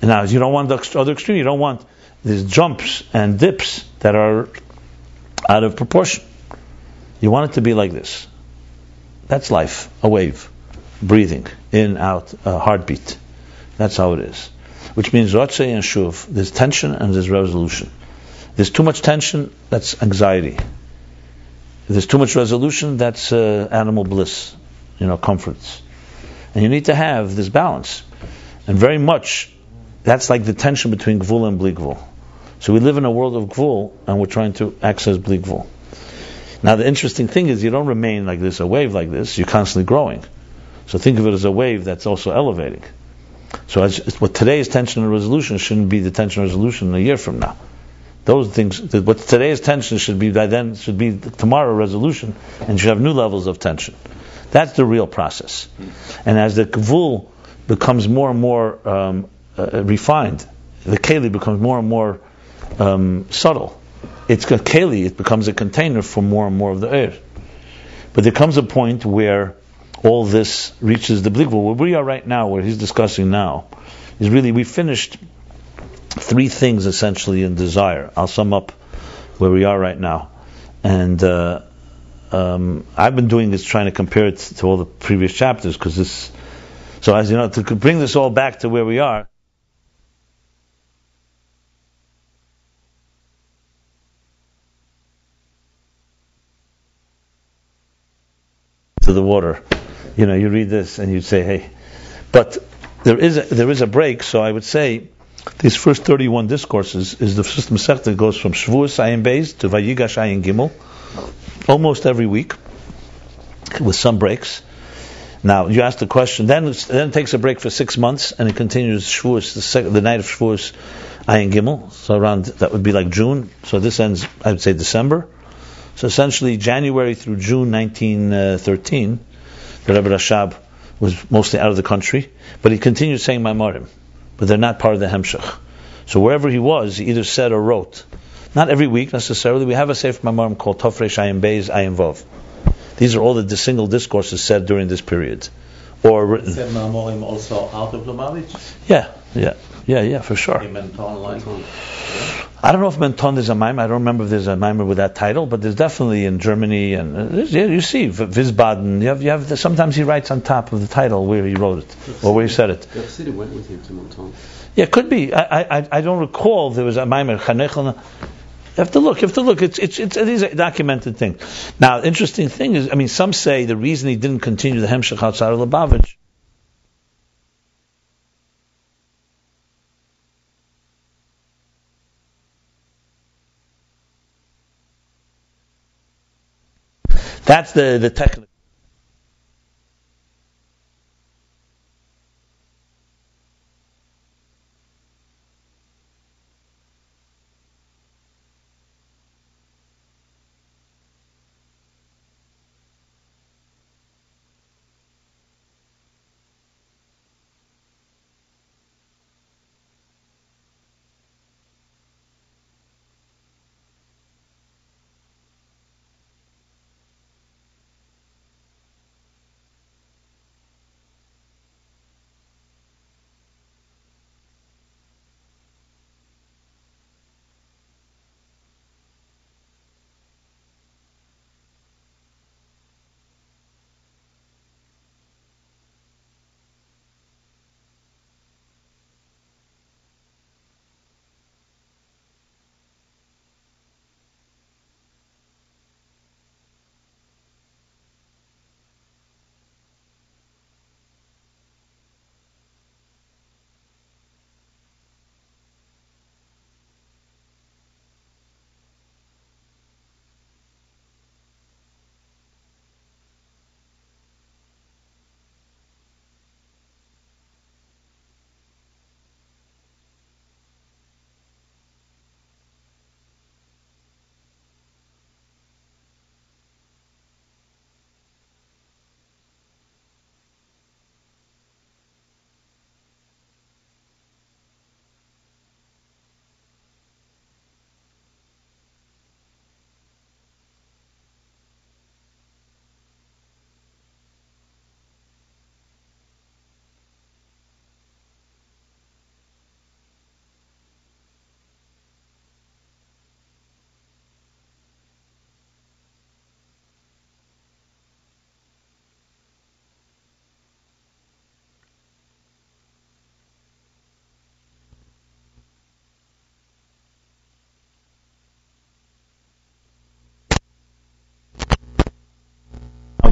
And now, you don't want the other extreme. You don't want these jumps and dips that are out of proportion. You want it to be like this. That's life, a wave, breathing, in, out, a heartbeat. That's how it is. Which means Ratzeh and Shuv, there's tension and there's resolution. There's too much tension, that's anxiety. There's too much resolution, that's animal bliss, comforts. And you need to have this balance. And very much, that's like the tension between Gvul and Bli Gvul. So we live in a world of Gvul, and we're trying to access Bli Gvul. Now the interesting thing is, you don't remain like this, a wave like this, you're constantly growing. So think of it as a wave that's also elevating. So what today is tension and resolution shouldn't be the tension and resolution a year from now. Those things, what today's tension should be by then, should be tomorrow resolution, and you should have new levels of tension. That's the real process. And as the Gvul becomes more and more refined, the Keli becomes more and more subtle. It becomes a container for more and more of the air. But there comes a point where all this reaches the Bli Gvul. Where we are right now, where he's discussing now, is really, we finished 3 things essentially in desire. I'll sum up where we are right now. And I've been doing this, trying to compare it to all the previous chapters, because this... So as you know, to bring this all back to where we are, to the water. You read this and you say, hey. But there is a break, so I would say these first 31 discourses is the first Masechta that goes from Shavuos Ayin Beis to Vayigash Ayin Gimel, almost every week, with some breaks. Now, you ask the question, then it takes a break for 6 months, and it continues Shavuos, the night of Shavuos Ayin Gimel, so around, that would be like June, so this ends, I would say, December. So essentially, January through June 1913, the Rebbe Rashab was mostly out of the country, but he continued saying Maimarim, but they're not part of the Hemshech. So wherever he was, he either said or wrote. Not every week necessarily. We have a Sefer Maimarim called Tofresh Ayin Beis Ayin Vov. These are all the single discourses said during this period, or written. Said Maimarim also out of Lubavitch? Yeah, for sure. In Menton, like. I don't know if Menton is a mimer. I don't remember if there's a mimer with that title, but there's definitely in Germany, and you see Wiesbaden. You have sometimes he writes on top of the title where he wrote it or where he said it. The city went with him to Menton. Yeah, it could be. I don't recall there was a mimer. You have to look. It's a documented thing. Now, the interesting thing is, some say the reason he didn't continue the Hemshech outside of Lubavitch. That's the technical.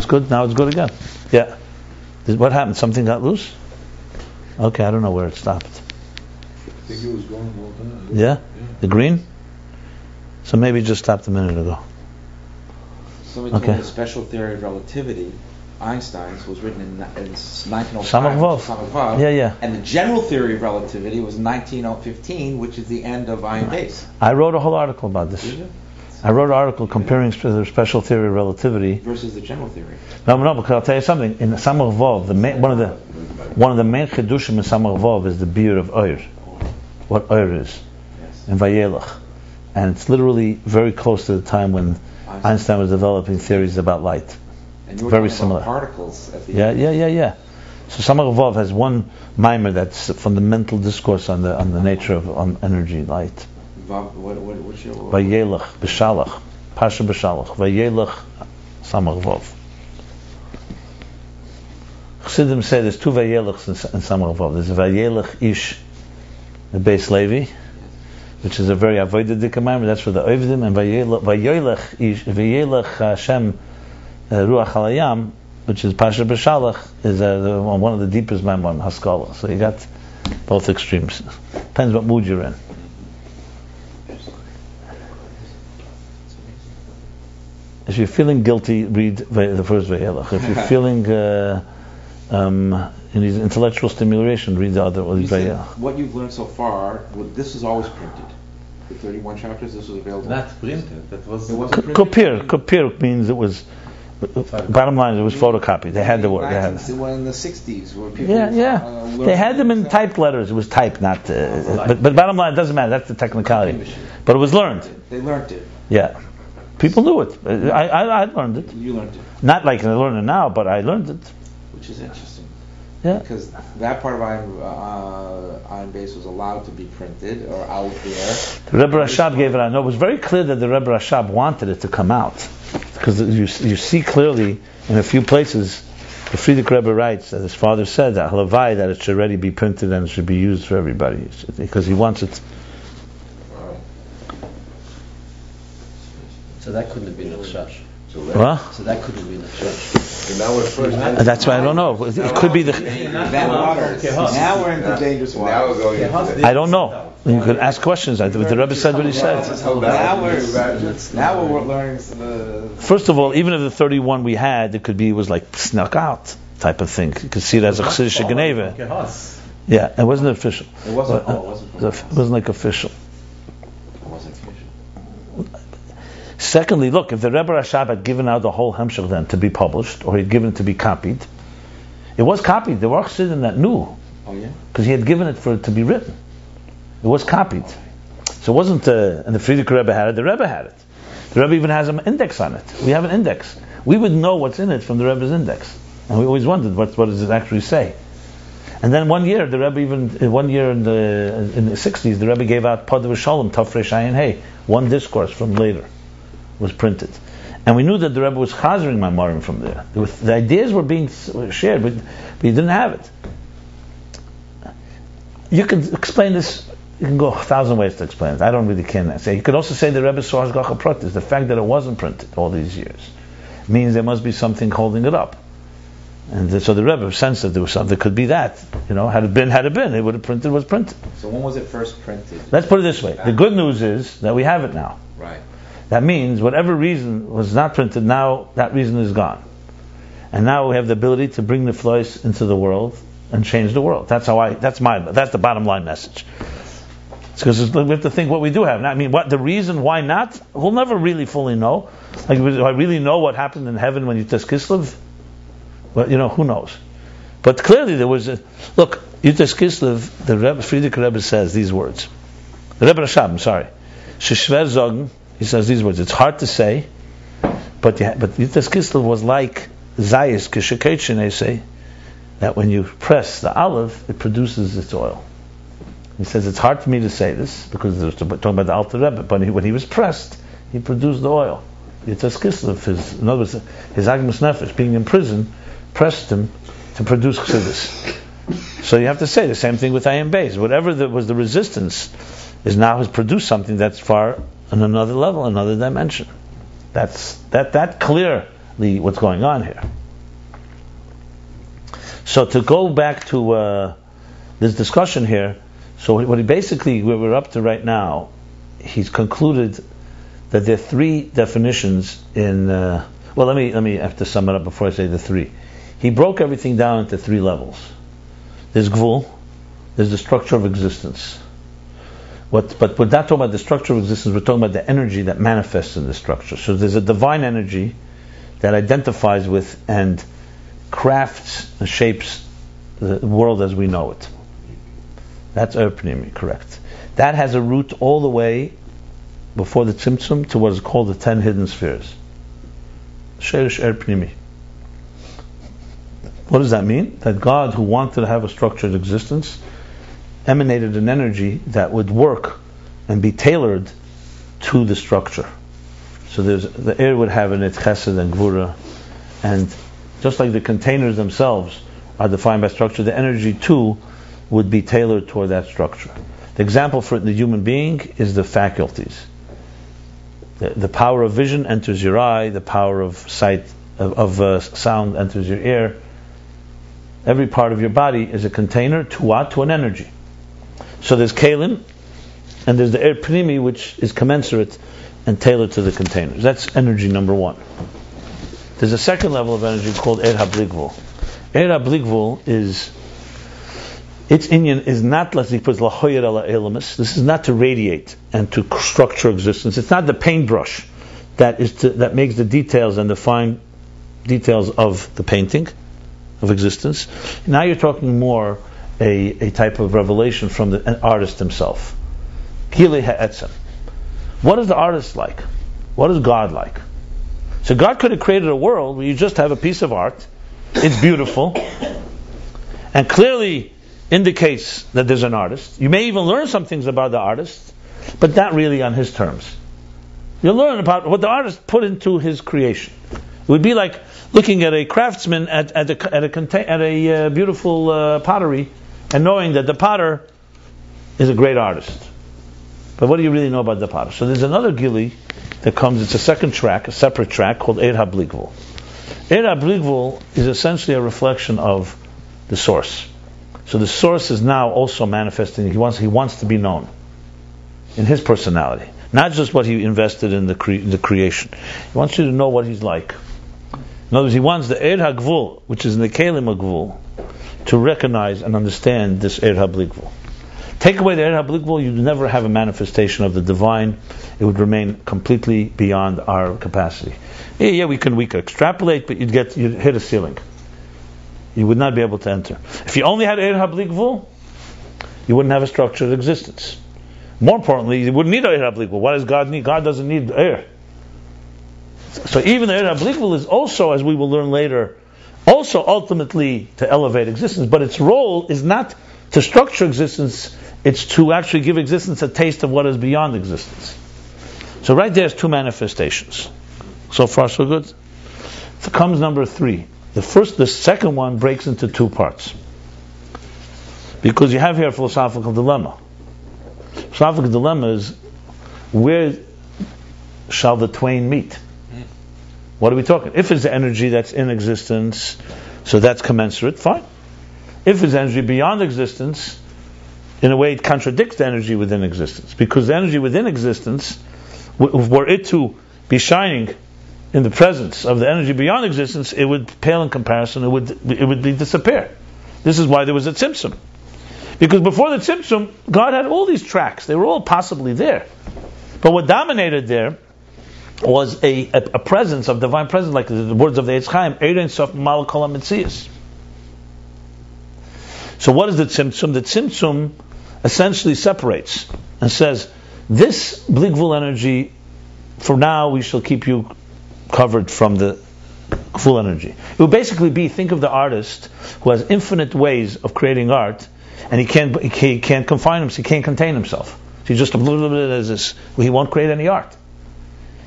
it's good. Now it's good again. Yeah. What happened? Something got loose? Okay, I don't know where it stopped. I think it was going all the time. Yeah? The green? So maybe it just stopped a minute ago. Somebody told me the special theory of relativity, Einstein's, was written in 1905. Samach. Yeah. And the general theory of relativity was 1915, which is the end of Ayin Beis. I wrote a whole article about this. Did you? I wrote an article comparing the special theory of relativity versus the general theory. No, because I'll tell you something. In Samach Vov, one of the main chedushim in Samach Vov is the beer of Oir. What Oir is. Yes. In Vayelach. And it's literally very close to the time when Einstein was developing theories about light. And you were very talking similar. About particles at the end. Yeah. So Samach Vov has one mimer that's fundamental discourse on the nature of energy, light. What's your Vayelach, B'Shalach, Pasha B'Shalach, Vayelach, Samach Vov. Chassidim say there's two Vayelachs in Samach Vov. There's a Vayelach Ish, the Beis Levi, which is a very avoided commandment. That's for the Oivdim, and Vayelach Ish, Vayelach Hashem Ruach Halayam, which is Pasha B'Shalach, is one of the deepest Maimon in Haskalah. So you got both extremes. Depends what mood you're in. If you're feeling guilty, read the first Vayelach. If you're feeling you need intellectual stimulation, read the other Vayelach. What you've learned so far, this is always printed. The 31 chapters, this was available. Not printed. That was. It wasn't printed. Kopir means it was. Bottom line, it was photocopied. They had the word. They had it. In the 60s, where people. They had them in typed letters. It was typed, not. But bottom line, it doesn't matter. That's the technicality. But it was learned. They learned it. Yeah. People knew it. I learned it. You learned it. Not like I learn it now, but I learned it. Which is interesting. Yeah. Because that part of Ayin Beis was allowed to be printed or out there. The Rebbe Rashab gave it out. No, it was very clear that the Rebbe Rashab wanted it to come out. Because you see clearly in a few places, the Frierdiker Rebbe writes that his father said that halavai, that it should already be printed and it should be used for everybody. Because he wants it. So that couldn't have been a chash. What? So that couldn't have been a chash. And now we're first. That's why I don't know. It could be the. Now we're into dangerous waters. Now we're going into I don't know. You could ask questions. The Rebbe said what he said. Now we're learning the. First of all, even if the 31 we had, it could be was like snuck out type of thing. You could see it as a Chassidish Geneva. Yeah, it wasn't official. It wasn't. It wasn't like official. It wasn't official. Secondly, look, if the Rebbe Rashab had given out the whole Hemshech then to be published, or he'd given it to be copied, it was copied. There were Chassidim that knew. Oh yeah? Because he had given it for it to be written. It was copied. So it wasn't, and the Frierdiker Rebbe had it, the Rebbe had it. The Rebbe even has an index on it. We have an index. We would know what's in it from the Rebbe's index. And we always wondered, what does it actually say? And then one year, the Rebbe in the 60s, the Rebbe gave out Padav Shalom, Tafresh Ayin Hey, one discourse from later was printed. And we knew that the Rebbe was chazering Maimarim from there. The ideas were being shared, but you didn't have it. You can explain this, you can go 1,000 ways to explain it. I don't really care. You could also say the Rebbe saw Hashgacha Pratis. The fact that it wasn't printed all these years means there must be something holding it up. And so the Rebbe sensed that there was something. There could be that. Had it been. It would have printed, was printed. So when was it first printed? Let's put it this way. The good news is that we have it now. Right. That means whatever reason was not printed, now that reason is gone. And now we have the ability to bring the flois into the world and change the world. That's the bottom line message. It's because we have to think what we do have. I mean, what the reason why not? We'll never really fully know. Like, do I really know what happened in heaven when Yutas Kislev? Well, who knows? But clearly there was look, Yutas Kislev, the Rebbe, Frierdiker Rebbe says these words. The Rebbe Rashab, I'm sorry. Sheshver Zogen, he says these words. It's hard to say, but Yutas Kislev was like Zayis Kishaketchen, they say, that when you press the olive, it produces its oil. He says it's hard for me to say this because they're talking about the Alter Rebbe, but when he was pressed, he produced the oil. Yutas Kislev, in other words, his Agmas Nefesh, being in prison, pressed him to produce Chassidus. So you have to say the same thing with Ayin Beis. Whatever was the resistance has produced something that's far on another level, another dimension. That clear what's going on here. So to go back to this discussion here, so what he basically, where we're up to right now, he's concluded that there are three definitions in. Well, let me have to sum it up before I say the three. He broke everything down into three levels. There's gvul, there's the structure of existence. But we're not talking about the structure of existence, we're talking about the energy that manifests in the structure. So there's a divine energy that identifies with and crafts and shapes the world as we know it. That's Pnimi, correct. That has a root all the way before the Tzimtzum to what is called the 10 hidden spheres. Sheirish Pnimi. What does that mean? That God, who wanted to have a structured existence, emanated an energy that would work and be tailored to the structure. So the air would have in it chesed and gvura, and just like the containers themselves are defined by structure, the energy too would be tailored toward that structure. The example for it in the human being is the faculties. The power of vision enters your eye, the power of sight, of sound enters your ear. Every part of your body is a container to what? To an energy. So there's Kalim, and there's the air Pnimi, which is commensurate and tailored to the containers. That's energy number one. There's a second level of energy called Eir HaBligvul. Eir HaBligvul is, its inyan is not, let's say, lahoyer ala elamis. This is not to radiate and to structure existence. It's not the paintbrush that makes the details and the fine details of the painting of existence. Now you're talking more a type of revelation from an artist himself. Gilei ha'etzem. What is the artist like? What is God like? So God could have created a world where you just have a piece of art, it's beautiful, and clearly indicates that there's an artist. You may even learn some things about the artist, but not really on his terms. You'll learn about what the artist put into his creation. It would be like looking at a craftsman at a beautiful pottery and knowing that the potter is a great artist. But what do you really know about the potter? So there's another gili that comes, it's a second track, a separate track called Eir HaBligvul. Eir HaBligvul is essentially a reflection of the source. So the source is now also manifesting, he wants to be known in his personality. Not just what he invested in the creation. He wants you to know what he's like. In other words, he wants the Eir HaGvul, which is in the Kelim HaGvul, to recognize and understand this Eir HaBligvul. Take away the Eir HaBligvul, you'd never have a manifestation of the divine. It would remain completely beyond our capacity. Yeah, we could extrapolate, but you'd hit a ceiling. You would not be able to enter. If you only had Eir HaBligvul, you wouldn't have a structured existence. More importantly, you wouldn't need Eir HaBligvul. What does God need? God doesn't need air. So even the Eir HaBligvul is also, as we will learn later, also ultimately to elevate existence, but its role is not to structure existence, it's to actually give existence a taste of what is beyond existence. So right there's two manifestations. So far so good. So comes number 3. The second one breaks into two parts. Because you have here a philosophical dilemma. Philosophical dilemma is, where shall the twain meet? What are we talking? If it's the energy that's in existence, so that's commensurate, fine. If it's energy beyond existence, in a way it contradicts the energy within existence. Because the energy within existence, were it to be shining in the presence of the energy beyond existence, it would pale in comparison, it would disappear. This is why there was a Tzimtzum. Because before the Tzimtzum, God had all these tracks. They were all possibly there. But what dominated there was a presence of divine presence, like the words of the Eitz Chaim, Erein Sof Mal Kol HaMetzias. So what is the Tzimtzum? The Tzimtzum essentially separates and says, this Bligvul energy, for now we shall keep you covered from the full energy. It would basically be, think of the artist who has infinite ways of creating art, and he can't confine himself, he can't contain himself. So he just he won't create any art.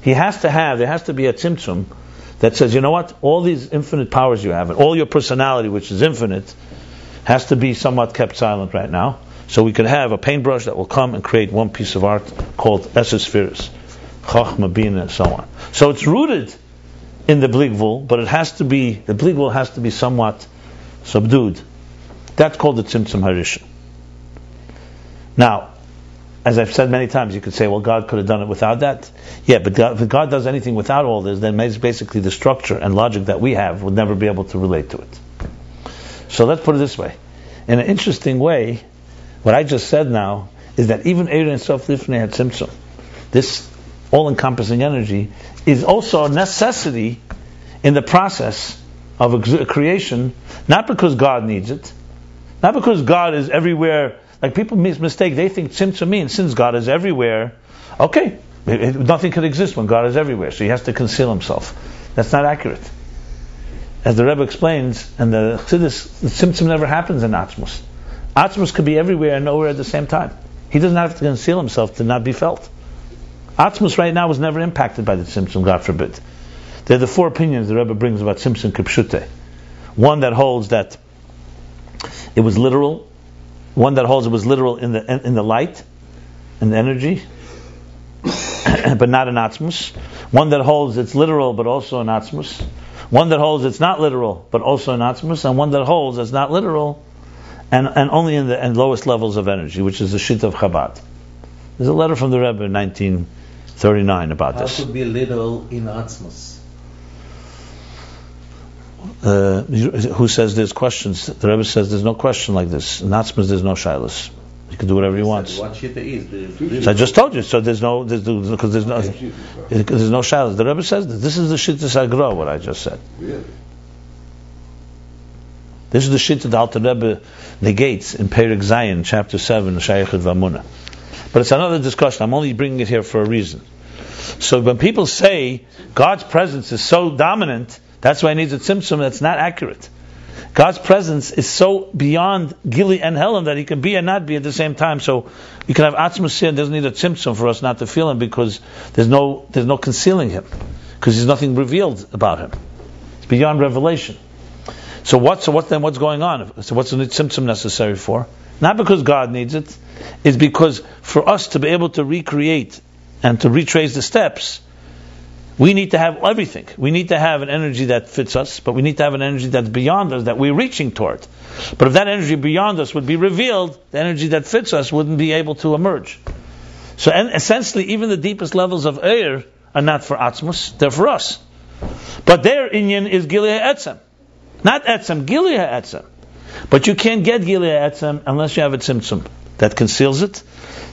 There has to be a tzimtzum that says, you know what, all these infinite powers you have, and all your personality, which is infinite, has to be somewhat kept silent right now, so we can have a paintbrush that will come and create one piece of art called Esespheres, Chachma, Bina, and so on. So it's rooted in the Bligvul, but the Bligvul has to be somewhat subdued. That's called the Tzimtzum Harishon. Now, as I've said many times, you could say, well, God could have done it without that. Yeah, but if God does anything without all this, then basically the structure and logic that we have would never be able to relate to it. So let's put it this way. In an interesting way, what I just said now is that even Eir and Sof Lifnei HaTzimtzum, this all-encompassing energy, is also a necessity in the process of creation, not because God needs it, not because God is everywhere. Like people make mistake, they think Tzimtzum means since God is everywhere, okay, nothing could exist when God is everywhere, so he has to conceal himself. That's not accurate. As the Rebbe explains, and the Chassidus, the Tzimtzum never happens in Atzmus. Atzmus could be everywhere and nowhere at the same time. He doesn't have to conceal himself to not be felt. Atzmus right now was never impacted by the Tzimtzum, God forbid. There are the four opinions the Rebbe brings about Tzimtzum Kipshute. One that holds that it was literal. One that holds it was literal in the light, in the energy, but not in Atzmus. One that holds it's literal but also in Atzmus. One that holds it's not literal but also in Atzmus, and one that holds it's not literal and only in the lowest levels of energy, which is the Shit of Chabad. There's a letter from the Rebbe in 1939 about this. How could be literal in Atzmus? Who says there's questions? The Rebbe says there's no question like this. In Atzmus there's no shilas. You can do whatever you want. What Shita is? So I just told you. So there's no shilas. The Rebbe says this is the Shittas Agra, what I just said. Really? This is the Shittas the Alter Rebbe negates in Perek Zayin, chapter 7, Shayachid V'Amunah. But it's another discussion. I'm only bringing it here for a reason. So when people say God's presence is so dominant, that's why he needs a tzimtzum, that's not accurate. God's presence is so beyond Gili and Helam that he can be and not be at the same time. So you can have Atzmus here and doesn't need a tzimtzum for us not to feel him, because there's no concealing him, because there's nothing revealed about him. It's beyond revelation. So what's going on? So what's the tzimtzum necessary for? Not because God needs it. It's because for us to be able to recreate and to retrace the steps, we need to have everything. We need to have an energy that fits us, but we need to have an energy that's beyond us, that we're reaching toward. But if that energy beyond us would be revealed, the energy that fits us wouldn't be able to emerge. So essentially, even the deepest levels of Eir are not for Atzmus, they're for us. But their inyan is Gilei Etzem. Not Etzem, Gilei Etzem. But you can't get Gilei Etzem unless you have a Tzimtzum that conceals it.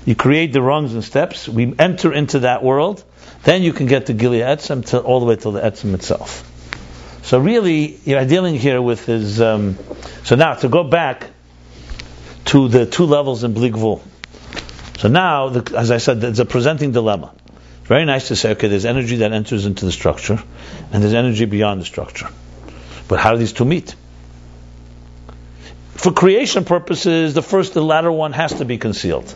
You create the rungs and steps. We enter into that world. Then you can get to Gilei Etzem all the way to the Etzem itself. So really, you're dealing here with his... so now, to go back to the two levels in Bligvul. So now, as I said, it's a presenting dilemma. It's very nice to say, okay, there's energy that enters into the structure, and there's energy beyond the structure. But how do these two meet? For creation purposes, the latter one has to be concealed.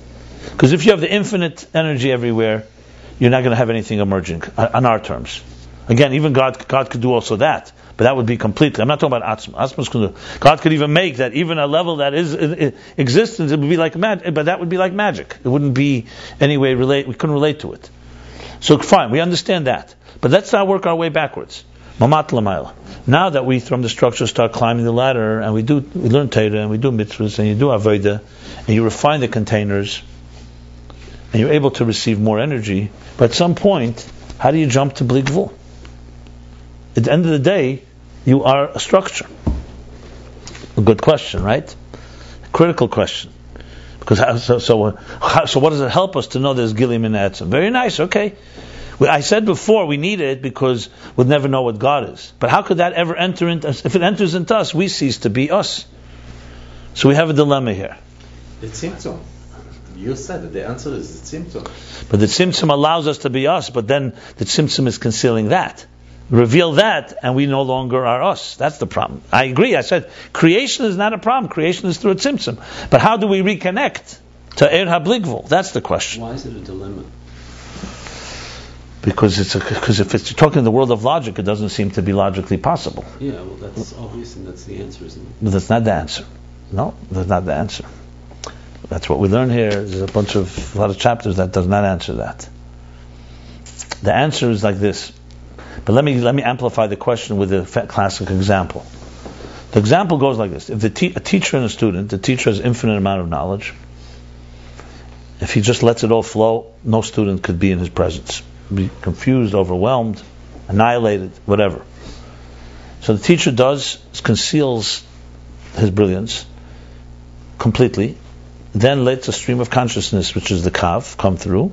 Because if you have the infinite energy everywhere, you're not going to have anything emerging on our terms. Again, even God could do also that, but that would be completely. I'm not talking about Atzmus. God could even make that even a level that is existence. It would be like magic, but that would be like magic. It wouldn't be any way we couldn't relate to it. So fine, we understand that, but let's not work our way backwards. Mamat l'mayla. Now that we from the structure start climbing the ladder, and we learn Torah, and we do mitzvahs, and you do avodah, and you refine the containers, and you're able to receive more energy. But at some point, how do you jump to Bligvul? At the end of the day, you are a structure. A good question, right? A critical question. Because so what does it help us to know there's Gilim in Etzem? Very nice, okay. I said before we need it because we'll never know what God is. But how could that ever enter into us? If it enters into us, we cease to be us. So we have a dilemma here. It's Tzimtzum. You said that the answer is the Tzimtzum. But the Tzimtzum allows us to be us, but then the Tzimtzum is concealing that. Reveal that, and we no longer are us. That's the problem. I agree. I said creation is not a problem. Creation is through a Tzimtzum. But how do we reconnect to Eir HaBligvul? That's the question. Why is it a dilemma? Because if it's talking in the world of logic, it doesn't seem to be logically possible. Yeah, well, that's obvious, and that's the answer, isn't it? But that's not the answer. No, that's not the answer. That's what we learn here. There's a lot of chapters that does not answer that. The answer is like this. But let me amplify the question with a classic example. The example goes like this: if a teacher and a student, the teacher has infinite amount of knowledge. If he just lets it all flow, no student could be in his presence. Be confused, overwhelmed, annihilated, whatever. So the teacher conceals his brilliance completely, then lets a stream of consciousness, which is the Kav, come through,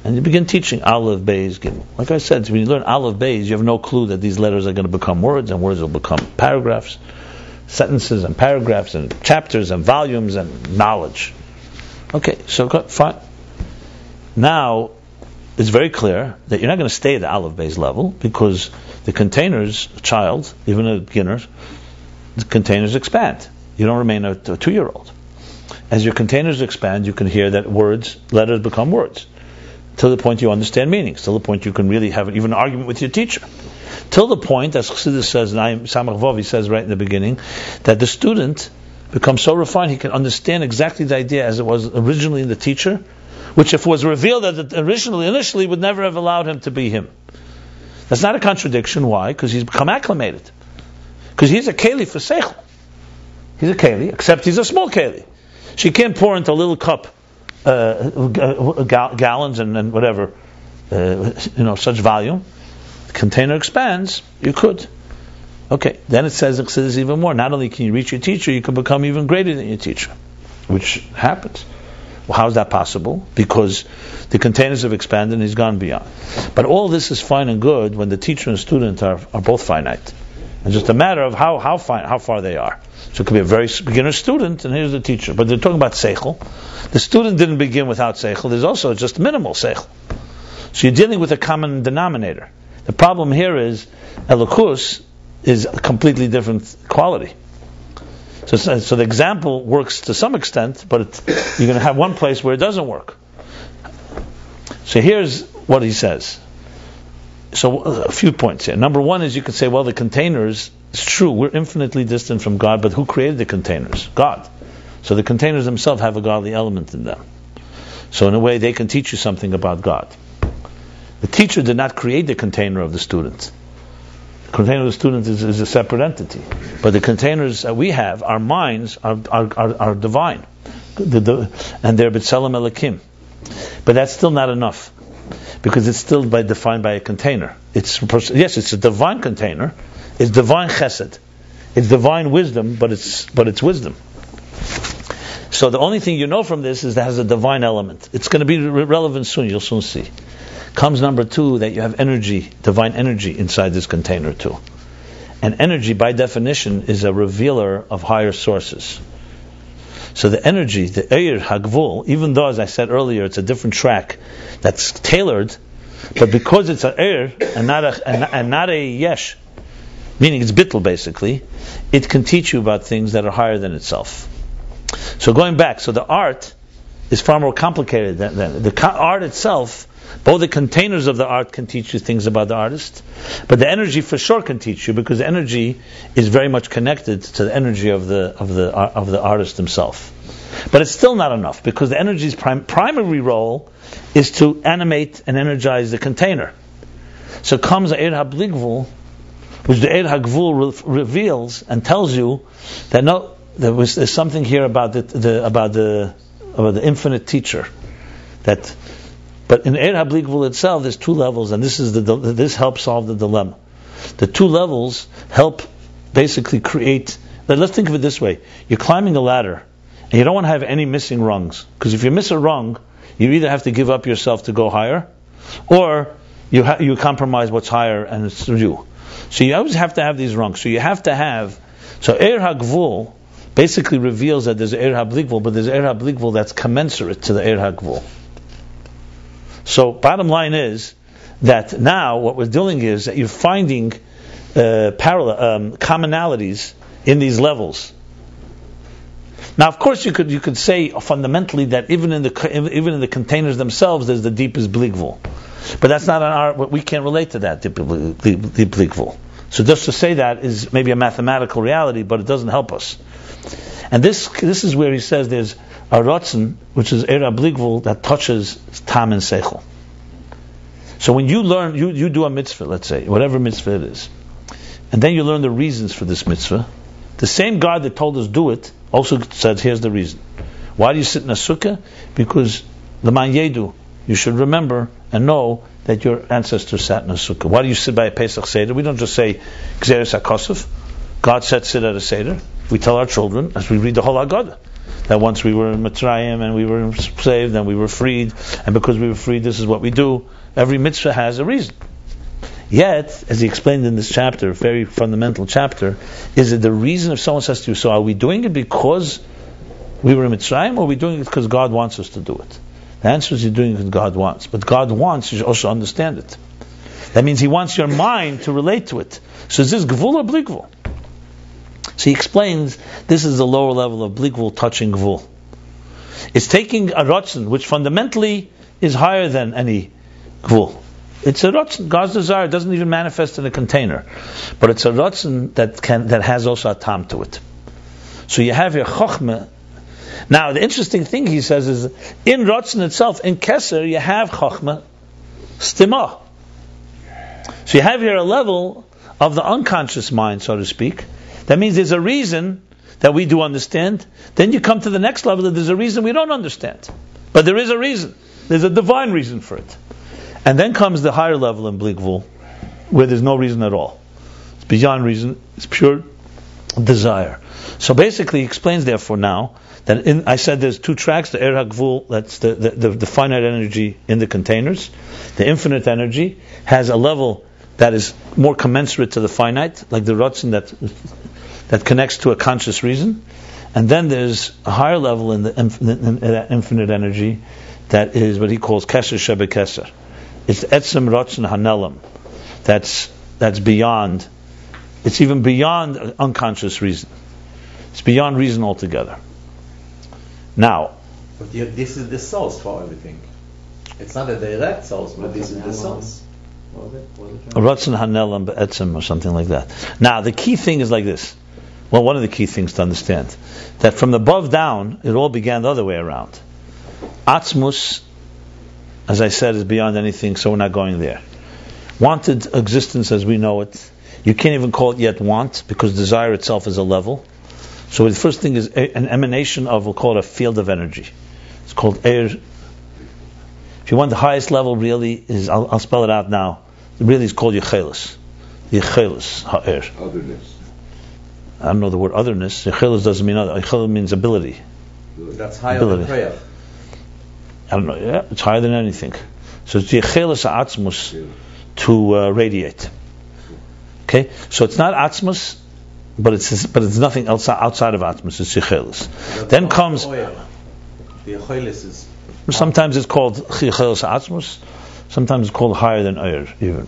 and you begin teaching Aleph, Beis, Gimel. Like I said, when you learn Aleph, Beis, you have no clue that these letters are going to become words, and words will become paragraphs, sentences and paragraphs, and chapters and volumes and knowledge. Okay, so fine. Now, it's very clear that you're not going to stay at the Aleph Beis level, because the containers, a child, even a beginner, the containers expand. You don't remain a 2-year-old. As your containers expand, you can hear that letters become words. Till the point you understand meanings. Till the point you can really have even an argument with your teacher. Till the point, as Chassidus says, Samach Vov, he says right in the beginning, that the student becomes so refined he can understand exactly the idea as it was originally in the teacher, which if it was revealed that it initially would never have allowed him to be him. That's not a contradiction. Why? Because he's become acclimated. Because he's a keli for seichel. He's a keli, except he's a small keli. She can't pour into a little cup gallons and whatever, such volume. The container expands. You could. Okay, then it says even more. Not only can you reach your teacher, you can become even greater than your teacher, which happens. Well, how is that possible? Because the containers have expanded and he's gone beyond. But all this is fine and good when the teacher and student are both finite. It's just a matter of how far they are. So it could be a very beginner student, and here's the teacher. But they're talking about seichel. The student didn't begin without seichel. There's also just minimal seichel. So you're dealing with a common denominator. The problem here is elokus is a completely different quality. So the example works to some extent, but you're going to have one place where it doesn't work. So here's what he says. So a few points here. Number one is you could say, well, the containers, it's true, we're infinitely distant from God, but who created the containers? God. So the containers themselves have a godly element in them. So in a way, they can teach you something about God. The teacher did not create the container of the student. The container of the student is a separate entity. But the containers that we have, our minds, are divine. And they're B'Tselem Elokim. But that's still not enough. Because it's still defined by a container. It's a divine container. It's divine chesed. It's divine wisdom, but it's wisdom. So the only thing you know from this is that it has a divine element. It's going to be relevant soon. You'll soon see. Comes number two, that you have energy, divine energy inside this container too. And energy, by definition, is a revealer of higher sources. So the energy, the Eir Hagvul, even though, as I said earlier, it's a different track that's tailored, but because it's an Eir and not a Yesh, meaning it's bittul basically, it can teach you about things that are higher than itself. So going back, so the art is far more complicated than the art itself. Both the containers of the art can teach you things about the artist, but the energy for sure can teach you, because the energy is very much connected to the energy of the artist himself. But it's still not enough, because the energy's primary role is to animate and energize the container. So comes the Eir HaBligvul, which the Eir HaGvul reveals and tells you that there's something here about the infinite teacher that. But in Eir HaBligvul itself, there's two levels, and this helps solve the dilemma. The two levels help basically create. Let's think of it this way: you're climbing a ladder, and you don't want to have any missing rungs, because if you miss a rung, you either have to give up yourself to go higher, or you compromise what's higher, and it's you. So you always have to have these rungs. So you have to have. So Eir HaGvul basically reveals that there's Eir HaBligvul, but there's Eir HaBligvul that's commensurate to the Eir HaGvul. So bottom line is that now what we're doing is that you're finding commonalities in these levels. Now, of course, you could say fundamentally that even in the containers themselves, there's the deepest bligvul, but that's not we can't relate to that deep bligvul. So just to say that is maybe a mathematical reality, but it doesn't help us. And this is where he says there's a rotzen, which is Eir HaBligvul, that touches tam and seichel. So when you learn, you do a mitzvah, let's say, whatever mitzvah it is, and then you learn the reasons for this mitzvah, the same God that told us do it also says, here's the reason. Why do you sit in a sukkah? Because l'man yedu, you should remember and know that your ancestors sat in a sukkah. Why do you sit by a Pesach Seder? We don't just say Gzeres HaKosov. God said sit at a Seder. We tell our children, as we read the whole Haggadah, that once we were in Mitzrayim and we were saved and we were freed, and because we were freed, this is what we do. Every mitzvah has a reason. Yet, as he explained in this chapter, a very fundamental chapter, is it the reason if someone says to you, so are we doing it because we were in Mitzrayim, or are we doing it because God wants us to do it? The answer is you're doing it because God wants. But God wants, you should also understand it. That means He wants your mind to relate to it. So is this gvul or bli gvul? So he explains, this is the lower level of bli gvul touching gvul. It's taking a ratzon, which fundamentally is higher than any gvul. It's a ratzon. God's desire doesn't even manifest in a container, but it's a ratzon that has also a tam to it. So you have your chokhmah. Now the interesting thing he says is, in ratzon itself, in keser, you have chokhmah stimah. So you have here a level of the unconscious mind, so to speak. That means there's a reason that we do understand. Then you come to the next level that there's a reason we don't understand, but there is a reason. There's a divine reason for it. And then comes the higher level in bli gvul, where there's no reason at all. It's beyond reason. It's pure desire. So basically, he explains therefore now that I said there's two tracks: the er hagvul, that's the finite energy in the containers. The infinite energy has a level that is more commensurate to the finite, like the ratzon that connects to a conscious reason. And then there's a higher level in that infinite energy that is what he calls keser shebe keser. It's etzem ratzon hanelam. That's beyond. It's even beyond unconscious reason. It's beyond reason altogether. Now, but this is the source for everything. It's not a direct source, but this is the source. Ratzon hanelam be'etzem or something like that. Now, the key thing is like this. Well, one of the key things to understand, that from above down, it all began the other way around. Atzmus, as I said, is beyond anything, so we're not going there. Wanted existence as we know it, you can't even call it yet want, because desire itself is a level. So the first thing is an emanation of, we'll call it a field of energy. It's called air. If you want the highest level, really, is, I'll spell it out now, it really is called Yechelis. Yechelis, ha'er. Otherness. I don't know the word otherness. Yechelis doesn't mean other. Yechelis means ability. That's higher ability. than prayer. I don't know. Yeah, it's higher than anything. So it's Yechelis ha'atzmus to radiate. Okay, so it's not atzmus, but it's nothing else outside of atzmus. It's Yechelis. Then comes. The Yechelis is. Sometimes it's called Yechelis ha'atzmus. Sometimes it's called higher than Eir, even.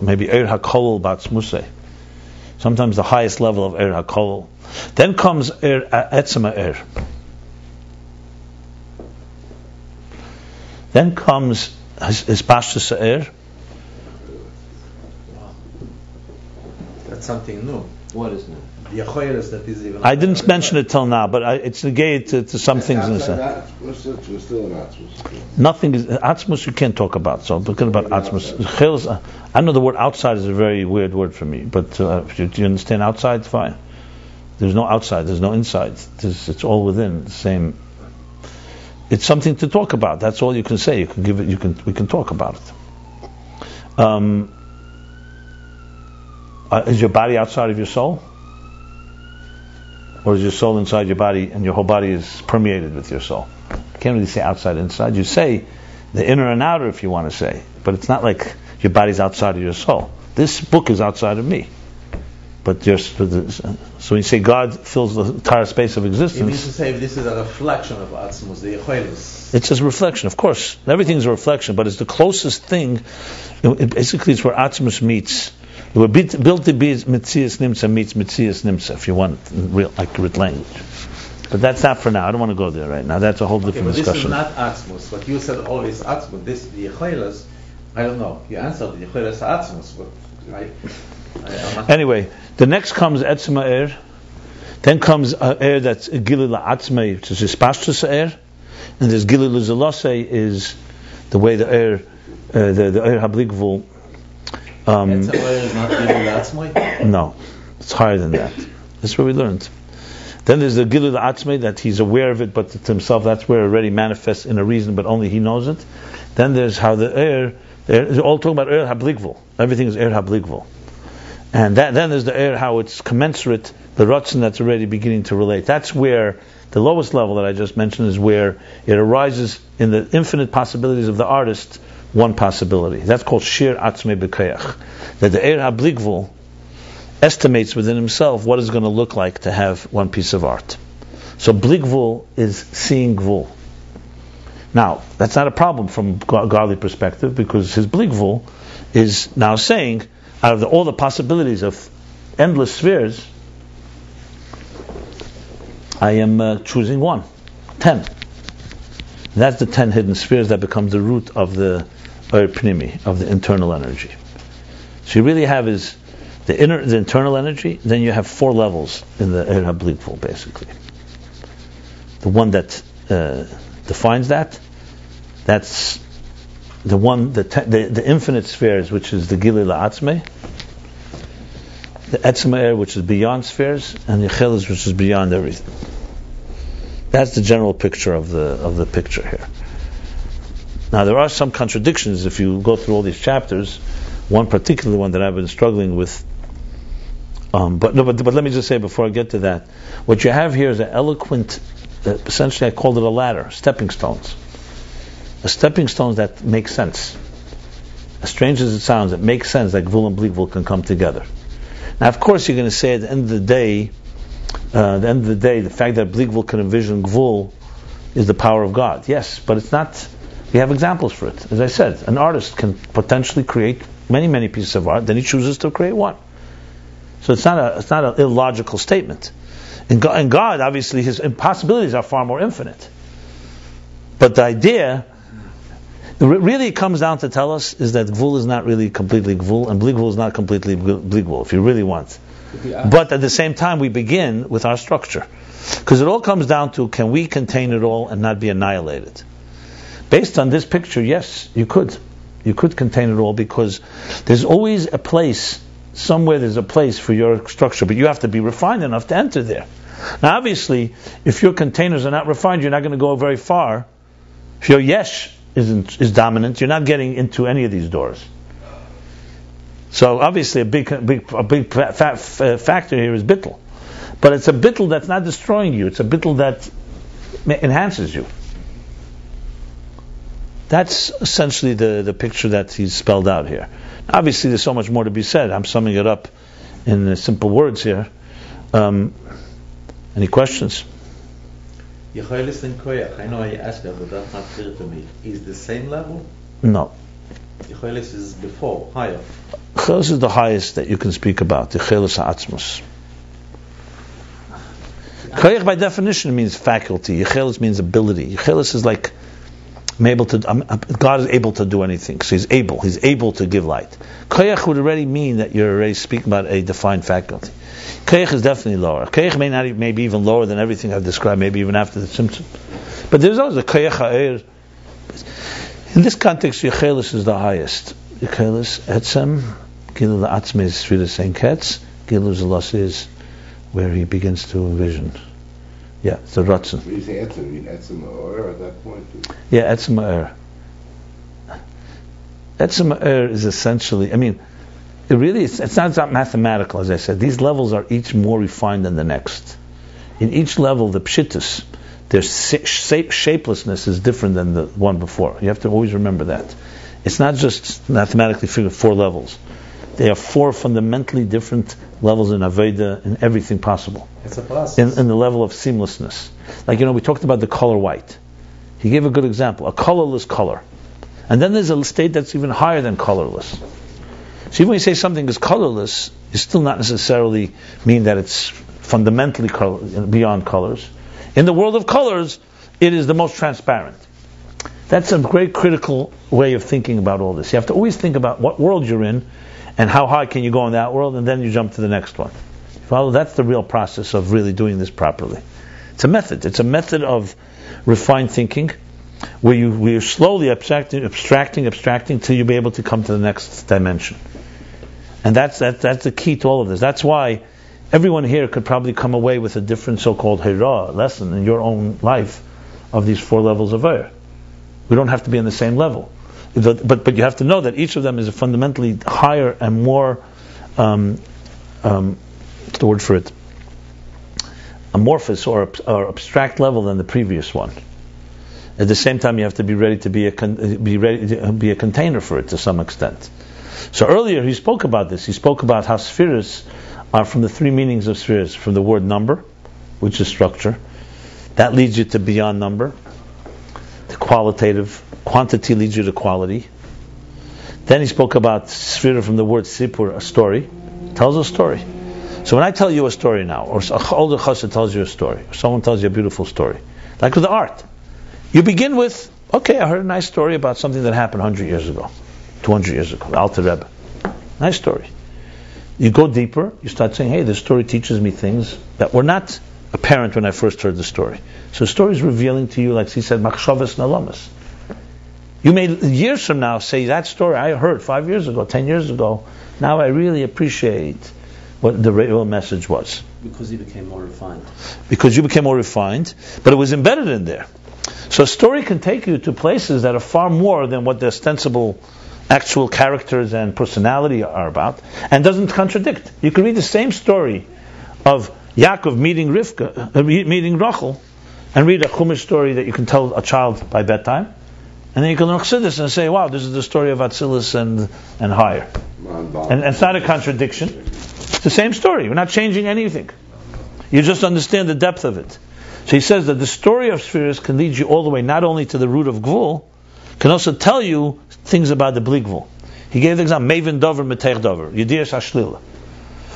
Maybe Eir HaKol B'atzmusei. Sometimes the highest level of Eir HaKol. Then comes Eir Etzem Eir. Then comes Hispashtus Eir. That's something new. What is new? The Yechelis that is even. I didn't mention it till now, but it's negated to some things in the We're still in Atzmus. Nothing is Atzmus you can't talk about. So I'm talking about Atzmus. I know the word outside is a very weird word for me, but do you understand outside? It's fine. There's no outside. There's no inside. It's all within the same. It's something to talk about. That's all you can say. You can give it. We can talk about it. Is your body outside of your soul? Or is your soul inside your body and your whole body is permeated with your soul? You can't really say outside, inside. You say the inner and outer if you want to say, but it's not like your body's outside of your soul. This book is outside of me. But so when you say God fills the entire space of existence. You mean to say this is a reflection of Atzmus, the Yechelis. It's just a reflection, of course. Everything's a reflection, but it's the closest thing. Basically, it's where Atzmus meets. It would built to be Metzias Nimtza meets Metzias Nimtza, if you want real accurate language. But that's not for now. I don't want to go there right now. That's a whole different discussion. This is not Atzmus. What you said always Atzmus. This the Yechelis. I don't know. You answered the Yechelis Atzmus, but anyway, the next comes Etzema Eir. Then comes Eir that's Gilul Atzmei, which is Hispashtus Eir, and there's Gilul Zelosei is the way the Eir the Eir HaBligvul. Is not Gilui No, it's higher than that. That's what we learned. Then there's the Gilui L'Atzmai, that he's aware of it, but to himself, that's where it already manifests in a reason, but only he knows it. Then there's how the Eir, all talking about Eir HaBligvul. Everything is Eir HaBligvul. And then there's the Eir, how it's commensurate, the Ratzon that's already beginning to relate. That's where the lowest level that I just mentioned is where it arises in the infinite possibilities of the artist, one possibility. That's called Shir Atzmei B'Koyach. That the Eir HaBligvul estimates within himself what it's going to look like to have one piece of art. So Bligvul is seeing Gvul. Now, that's not a problem from godly perspective, because his Bligvul is now saying, out of all the possibilities of endless spheres, I am choosing 10. That's the 10 hidden spheres that become the root of the Eir Pnimi, of the internal energy. So you really have is the internal energy, then you have 4 levels in the Eir HaBligvul, basically. The one that defines that's the one, the infinite spheres, which is the Gilui L'Atzmai, the Etzem Eir, which is beyond spheres, and the Yechelis, which is beyond everything. That's the general picture of the picture here. Now there are some contradictions if you go through all these chapters. One particular one that I've been struggling with. But let me just say before I get to that, what you have here is an eloquent. Essentially, I called it a ladder, stepping stones. A stepping stones that make sense. As strange as it sounds, it makes sense that Gvul and Bligvul can come together. Now, of course, you're going to say at the end of the day, the fact that Bligvul can envision Gvul is the power of God. Yes, but it's not. We have examples for it. As I said, an artist can potentially create many, many pieces of art. Then he chooses to create one. So it's not an illogical statement. In God, obviously, his possibilities are far more infinite. But the idea, really, it comes down to tell us is that Gvul is not really completely Gvul, and Bligvul is not completely Bligvul, if you really want. But at the same time, we begin with our structure. Because it all comes down to, can we contain it all and not be annihilated? Based on this picture, yes, you could. You could contain it all, because there's always a place, somewhere there's a place for your structure, but you have to be refined enough to enter there. Now obviously, if your containers are not refined, you're not going to go very far. If your yesh is dominant, you're not getting into any of these doors. So obviously a big factor here is bittul. But it's a bittul that's not destroying you, it's a bittul that enhances you. That's essentially the picture that he's spelled out here. Obviously, there's so much more to be said. I'm summing it up in simple words here. Any questions? Yechelis and Koyach, I know I asked that, but that's not clear to me. Is the same level? No. Yechelis is before, higher. Yechelis is the highest that you can speak about. Yechelis ha'atzmos. Koyach by definition means faculty. Yechelis means ability. Yechelis is like God is able to do anything, so He's able to give light. Koyach would already mean that you're already speaking about a defined faculty. Koyach is definitely lower. Koyach may be even lower than everything I've described, maybe even after the symptom. But there's always a Koyach ha'er. In this context, Yechelis is the highest. Yechelis, Etzem, Gilui L'Atzmai is Sfiras Ein Ketz, Gilui Zlos is where he begins to envision. Yeah, it's the Ratzon. When you say Etzem, you mean Etzem or at that point? Yeah, Etzem Eir. Etzem Eir is essentially, it's not mathematical, as I said. These levels are each more refined than the next. In each level, the pshittus, their shapelessness is different than the one before. You have to always remember that. It's not just mathematically figured 4 levels. They are 4 fundamentally different levels in Aveda, in everything possible. It's a process. In the level of seamlessness. Like, we talked about the color white. He gave a good example. A colorless color. And then there's a state that's even higher than colorless. So even when you say something is colorless, you still not necessarily mean that it's fundamentally beyond colors. In the world of colors, it is the most transparent. That's a great critical way of thinking about all this. You have to always think about what world you're in, and how high can you go in that world, and then you jump to the next one. Follow? That's the real process of really doing this properly. It's a method. It's a method of refined thinking, where you're slowly abstracting till you'll be able to come to the next dimension. And that's the key to all of this. That's why everyone here could probably come away with a different so-called Hira lesson in your own life of these 4 levels of air. We don't have to be on the same level. But you have to know that each of them is a fundamentally higher and more, what's the word for it? Amorphous or abstract level than the previous one. At the same time, you have to be ready to be a container for it to some extent. So earlier he spoke about this. He spoke about how spheres are from the 3 meanings of spheres. From the word number, which is structure. That leads you to beyond number. The quantity leads you to quality. Then he spoke about sphere from the word sipur, a story. Tells a story. So when I tell you a story now, or an older chassid tells you a story, or someone tells you a beautiful story, like with the art, you begin with, okay, I heard a nice story about something that happened 100 years ago, 200 years ago, the Alter Rebbe. Nice story. You go deeper, you start saying, hey, this story teaches me things that were not apparent when I first heard the story. So the story is revealing to you, like he said, machshavas nalamas. You may, years from now, say, that story I heard 5 years ago, 10 years ago, now I really appreciate what the real message was. Because you became more refined. Because you became more refined, but it was embedded in there. So a story can take you to places that are far more than what the ostensible actual characters and personality are about, and doesn't contradict. You can read the same story of Yaakov meeting Rachel, and read a Chumash story that you can tell a child by bedtime, and then you can learn Chassidus and say, wow, this is the story of Atzilus and higher. And it's not a contradiction. It's the same story. We're not changing anything. You just understand the depth of it. So he says that the story of spheres can lead you all the way, not only to the root of Gvul, can also tell you things about the Bli Gvul. He gave the example, Mevin Dover, Metech Dover, Yedias Hashlila.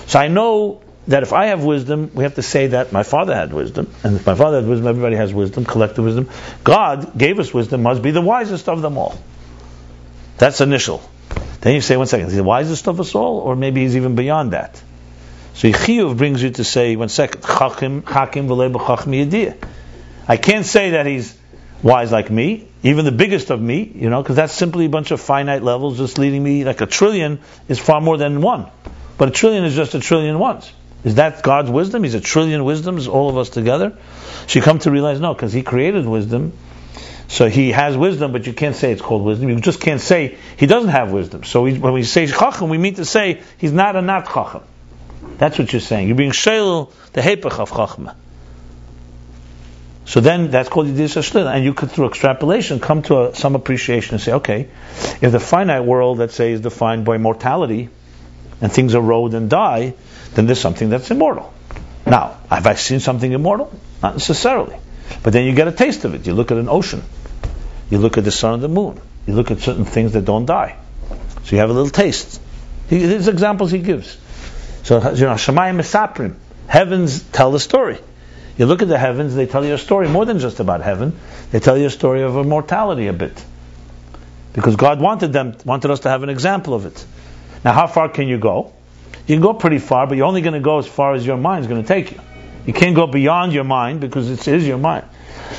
So I know that if I have wisdom, we have to say that my father had wisdom, and if my father had wisdom, everybody has wisdom, collective wisdom. God gave us wisdom, must be the wisest of them all. That's initial. Then you say, 1 second, is he the wisest of us all, or maybe he's even beyond that? So Chiyuv brings you to say, 1 second, Chakim v'lei b'chachmi yediyah. I can't say that he's wise like me, even the biggest of me, because that's simply a bunch of finite levels just leading me, like a trillion is far more than one. But a trillion is just a trillion ones. Is that God's wisdom? He's a trillion wisdoms, all of us together? So you come to realize, no, because he created wisdom, so he has wisdom, but you can't say it's called wisdom. You just can't say he doesn't have wisdom. So when we say Chacham, we mean to say he's not a not Chacham. That's what you're saying. You're being Sheil, the Hepech of Chachma. So then that's called Yediyas HaShlila. And you could, through extrapolation, come to some appreciation and say, okay, if the finite world, let's say, is defined by mortality, and things erode and die, then there's something that's immortal. Now, have I seen something immortal? Not necessarily. But then you get a taste of it. You look at an ocean. You look at the sun and the moon. You look at certain things that don't die. So you have a little taste. There's examples he gives. So, Shamayim Mesaprim. Heavens tell the story. You look at the heavens, they tell you a story more than just about heaven. They tell you a story of immortality a bit. Because God wanted us to have an example of it. Now, how far can you go? You can go pretty far, but you're only going to go as far as your mind is going to take you. You can't go beyond your mind because it is your mind.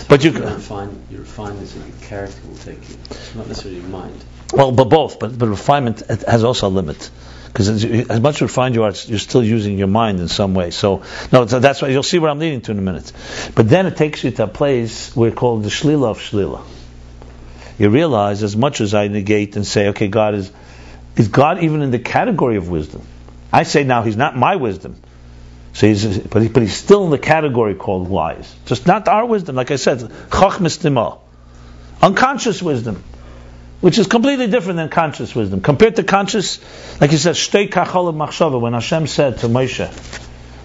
But you your refinement in your character will take you, not necessarily your mind. Well, but both. But refinement has also a limit. Because as much refined you are, you're still using your mind in some way. So that's why you'll see where I'm leading to in a minute. But then it takes you to a place we're called the Shlila of Shlila. You realize, as much as I negate and say, okay, God is God even in the category of wisdom? I say now he's not my wisdom. So he's still in the category called wise. Just not our wisdom. Like I said, Chachmas Tima, unconscious wisdom, which is completely different than conscious wisdom. Compared to conscious, like he said, Shtei Kachol Machshava, when Hashem said to Moshe,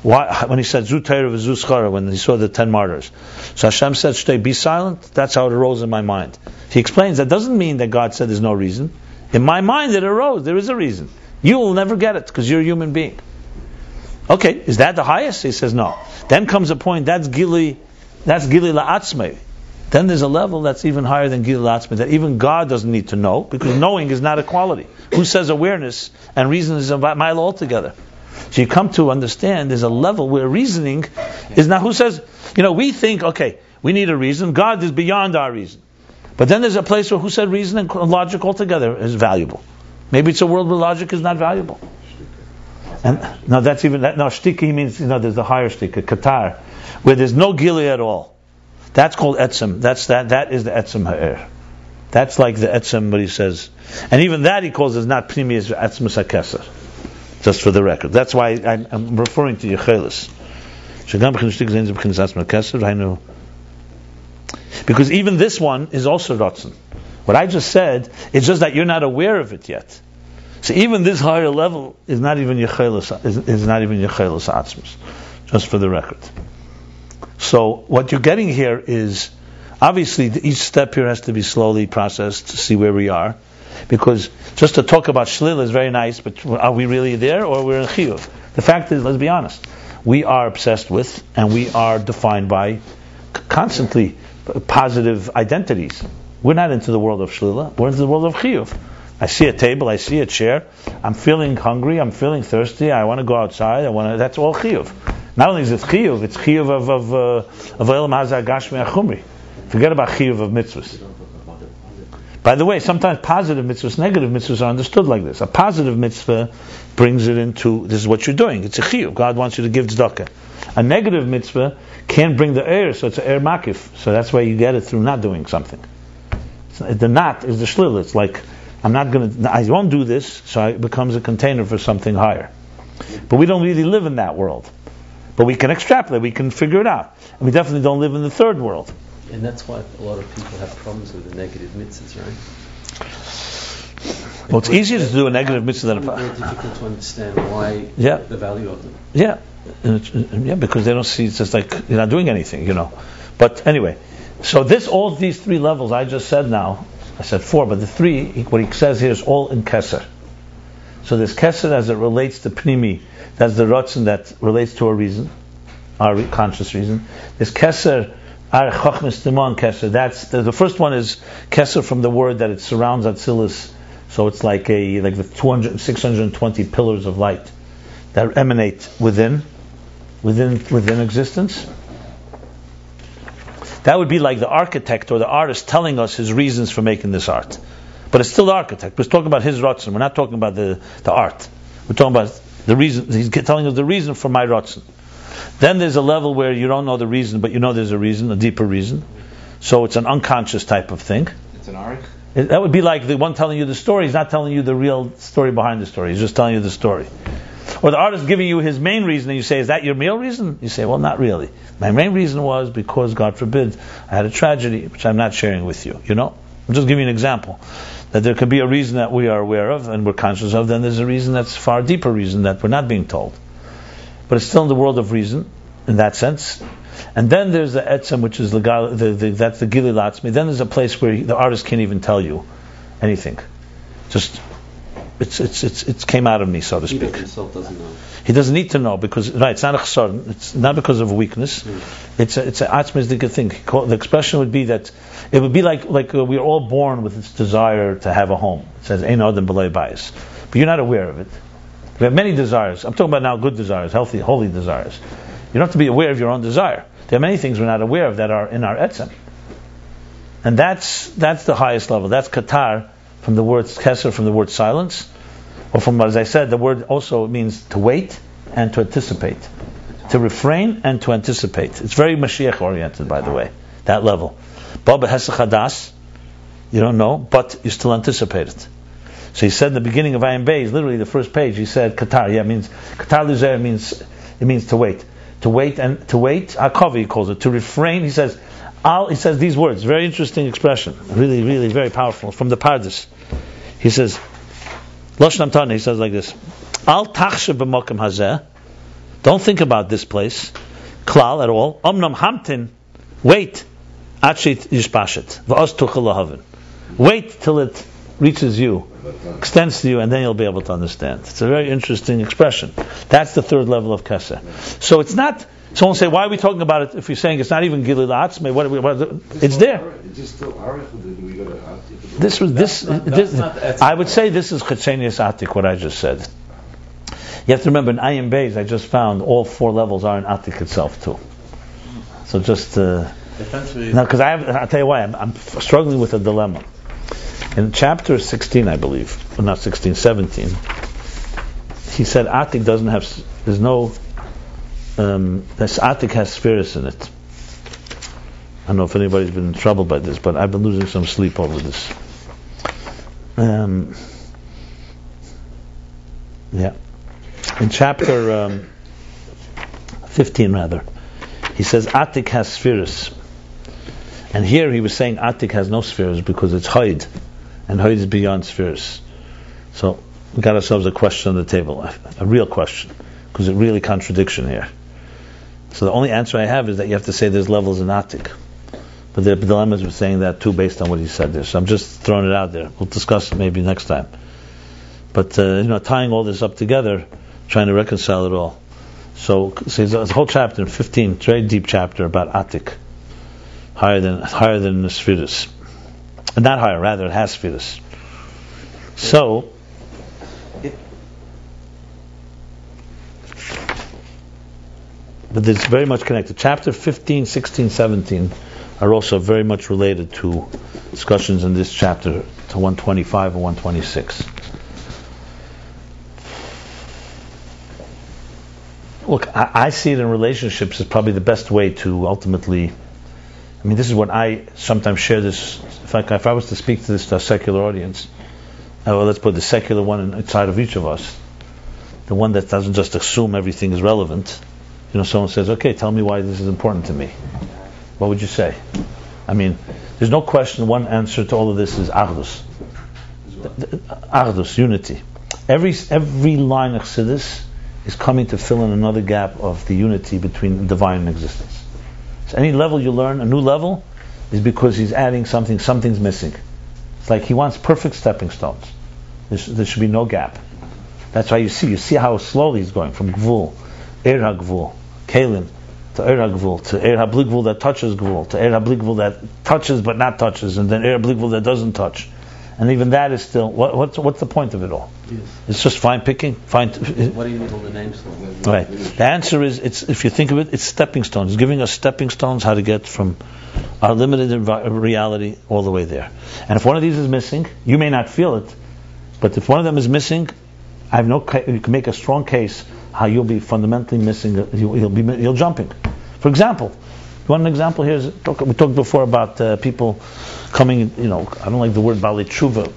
when he said Zu Teira v'Zu Schara, when he saw the 10 martyrs. So Hashem said, Shtei, be silent. That's how it arose in my mind. He explains that doesn't mean that God said there's no reason. In my mind it arose. There is a reason. You will never get it because you're a human being. Okay, is that the highest? He says no. Then comes a point, that's Gili La'atzmei. Then there's a level that's even higher than Gili La'atzmei, that even God doesn't need to know, because knowing is not a quality. Who says awareness and reason is a mile altogether? So you come to understand there's a level where reasoning is not, who says, we think, okay, we need a reason, God is beyond our reason. But then there's a place where who said reason and logic altogether is valuable. Maybe it's a world where logic is not valuable. And no, that's even that. No, shtika means there's the higher shtika, katar, where there's no gili at all. That's called etzem. That is the etzem ha'er. That's like the etzem, what he says, and even that he calls is not primi, is etzem hakeser. Just for the record, that's why I'm referring to Yechelis. Because even this one is also rotzen. What I just said, it's just that you're not aware of it yet. So even this higher level is not even Yechelis, is not even Yechelis atzmus. Just for the record. So what you're getting here is, obviously each step here has to be slowly processed to see where we are. Because just to talk about shlil is very nice, but are we really there or we're in chiyuv? The fact is, let's be honest, we are obsessed with and we are defined by constantly positive identities. We're not into the world of shlila, we're into the world of chiyuv. I see a table, I see a chair, I'm feeling hungry, I'm feeling thirsty, I want to go outside, that's all chiyuv. Not only is it chiyuv, it's chiyuv of elam hazah gashmi achumri. Forget about chiyuv of mitzvahs. By the way, sometimes positive mitzvahs, negative mitzvahs are understood like this. A positive mitzvah brings it into, this is what you're doing. It's a chiyuv. God wants you to give tzedakah. A negative mitzvah can't bring the air, so it's an air makif. So that's why you get it through not doing something. The not is the shlil. It's like, I won't do this, so it becomes a container for something higher. But we don't really live in that world. But we can extrapolate, we can figure it out. And we definitely don't live in the third world. And that's why a lot of people have problems with the negative mitzvahs, right? Well, it's easier to do a negative mitzvah than a very difficult to understand why the value of them. Yeah, because they don't see, it's just like you're not doing anything, But anyway, so all these three levels I just said now, I said four, but the three, what he says here is all in keser. So there's keser as it relates to pnimi, that's the rotzen that relates to a reason, our conscious reason. There's keser, our chochmas timon keser. That's the first one is keser from the word that it surrounds Atzilus. So it's like the 620 pillars of light that emanate within existence. That would be like the architect or the artist telling us his reasons for making this art. But it's still the architect. We're talking about his rotzen. We're not talking about the art. We're talking about the reason. He's telling us the reason for my rotzen. Then there's a level where you don't know the reason, but you know there's a reason, a deeper reason. So it's an unconscious type of thing. It's an arch. That would be like the one telling you the story. He's not telling you the real story behind the story. He's just telling you the story. Or the artist giving you his main reason, and you say, is that your real reason? You say, well, not really. My main reason was because, God forbid, I had a tragedy, which I'm not sharing with you. I'm just giving you an example. That there could be a reason that we are aware of and we're conscious of, then there's a reason that's far deeper reason that we're not being told. But it's still in the world of reason, in that sense. And then there's the etzem, which is that's the gili latzmi. Then there's a place where the artist can't even tell you anything. Just it came out of me, so to speak. He himself doesn't know. He doesn't need to know because it's not a chesed. It's not because of weakness. It's an atzmistic thing. The expression would be that it would be like we're all born with this desire to have a home. It says ein adam b'lo Beis, but you're not aware of it. We have many desires. I'm talking about now good desires, healthy, holy desires. You don't have to be aware of your own desire. There are many things we're not aware of that are in our etzem. And that's the highest level. That's katar, from the word keser, from the word silence. Or from, as I said, the word also means to wait and to anticipate. To refrain and to anticipate. It's very Mashiach oriented, by the way, that level. Baba Hesachadas, you don't know, but you still anticipate it. So he said in the beginning of Ayin Beis, literally the first page, he said katar. Yeah, it means katar lizer means to wait. To wait and to wait. Akavi he calls it. To refrain. He says these words. Very interesting expression. Really, really very powerful. From the Pardes. He says, Loshnam Tana. He says like this: Al tachshav b'makom hazeh. Don't think about this place, klal at all. Omnam hamtin. Wait. Achit yishpashet. V'os tuchel lahavin. Wait till it reaches you, extends to you, and then you'll be able to understand. It's a very interesting expression. That's the third level of keser. So it's not. Someone say, why are we talking about it? If you're saying it's not even gili la'atzmei, it's there. I would say this is chetzenius atik. What I just said. You have to remember in Ayin Beis, I just found all four levels are in atik itself too. So just Now, because I'll tell you why, I'm struggling with a dilemma. In chapter 16, I believe, or not 16, 17, he said Atik doesn't have, there's no, this Atik has spheres in it. I don't know if anybody's been in trouble by this, but I've been losing some sleep over this. Yeah. In chapter 15, rather, he says Atik has spheres. And here he was saying Atik has no spheres because it's Haid. And Haid is beyond spheres. So we got ourselves a question on the table, a real question, because it's really contradiction here. So the only answer I have is that you have to say there's levels in Atik. But the dilemmas were saying that too based on what he said there. So I'm just throwing it out there. We'll discuss it maybe next time. But tying all this up together, trying to reconcile it all. So there's a whole chapter in 15, it's a very deep chapter about Atik, higher than the spheres. Not higher, rather it has spheres. So but it's very much connected. Chapter 15, 16, 17 are also very much related to discussions in this chapter, to 125 and 126. Look, I see it in relationships as probably the best way to ultimately, I mean, this is what I sometimes share this, if I was to speak to this to a secular audience, let's put the secular one inside of each of us, the one that doesn't just assume everything is relevant. Someone says, okay, tell me why this is important to me. What would you say? I mean, there's no question one answer to all of this is Achdus. Achdus, unity. Every line of Chassidus is coming to fill in another gap of the unity between divine and existence. So any level you learn, a new level, is because he's adding something, something's missing. It's like he wants perfect stepping stones. There should be no gap. That's why you see how slowly he's going from Gvul, Er HaGvul, Kalim, to Er HaGvul, to Er HaBli Gvul that touches Gvul, to Er HaBli Gvul that touches but not touches, and then Er HaBli Gvul that doesn't touch. And even that is still, what's the point of it all? Yes. It's just fine picking? What do you need all the names for? Right. The answer is, if you think of it, it's stepping stones. It's giving us stepping stones how to get from our limited reality all the way there. And if one of these is missing, you may not feel it, but if one of them is missing, you can make a strong case how you'll be fundamentally missing, you'll jumping. For example, you want an example here? We talked before about people coming, I don't like the word Bali Tshuva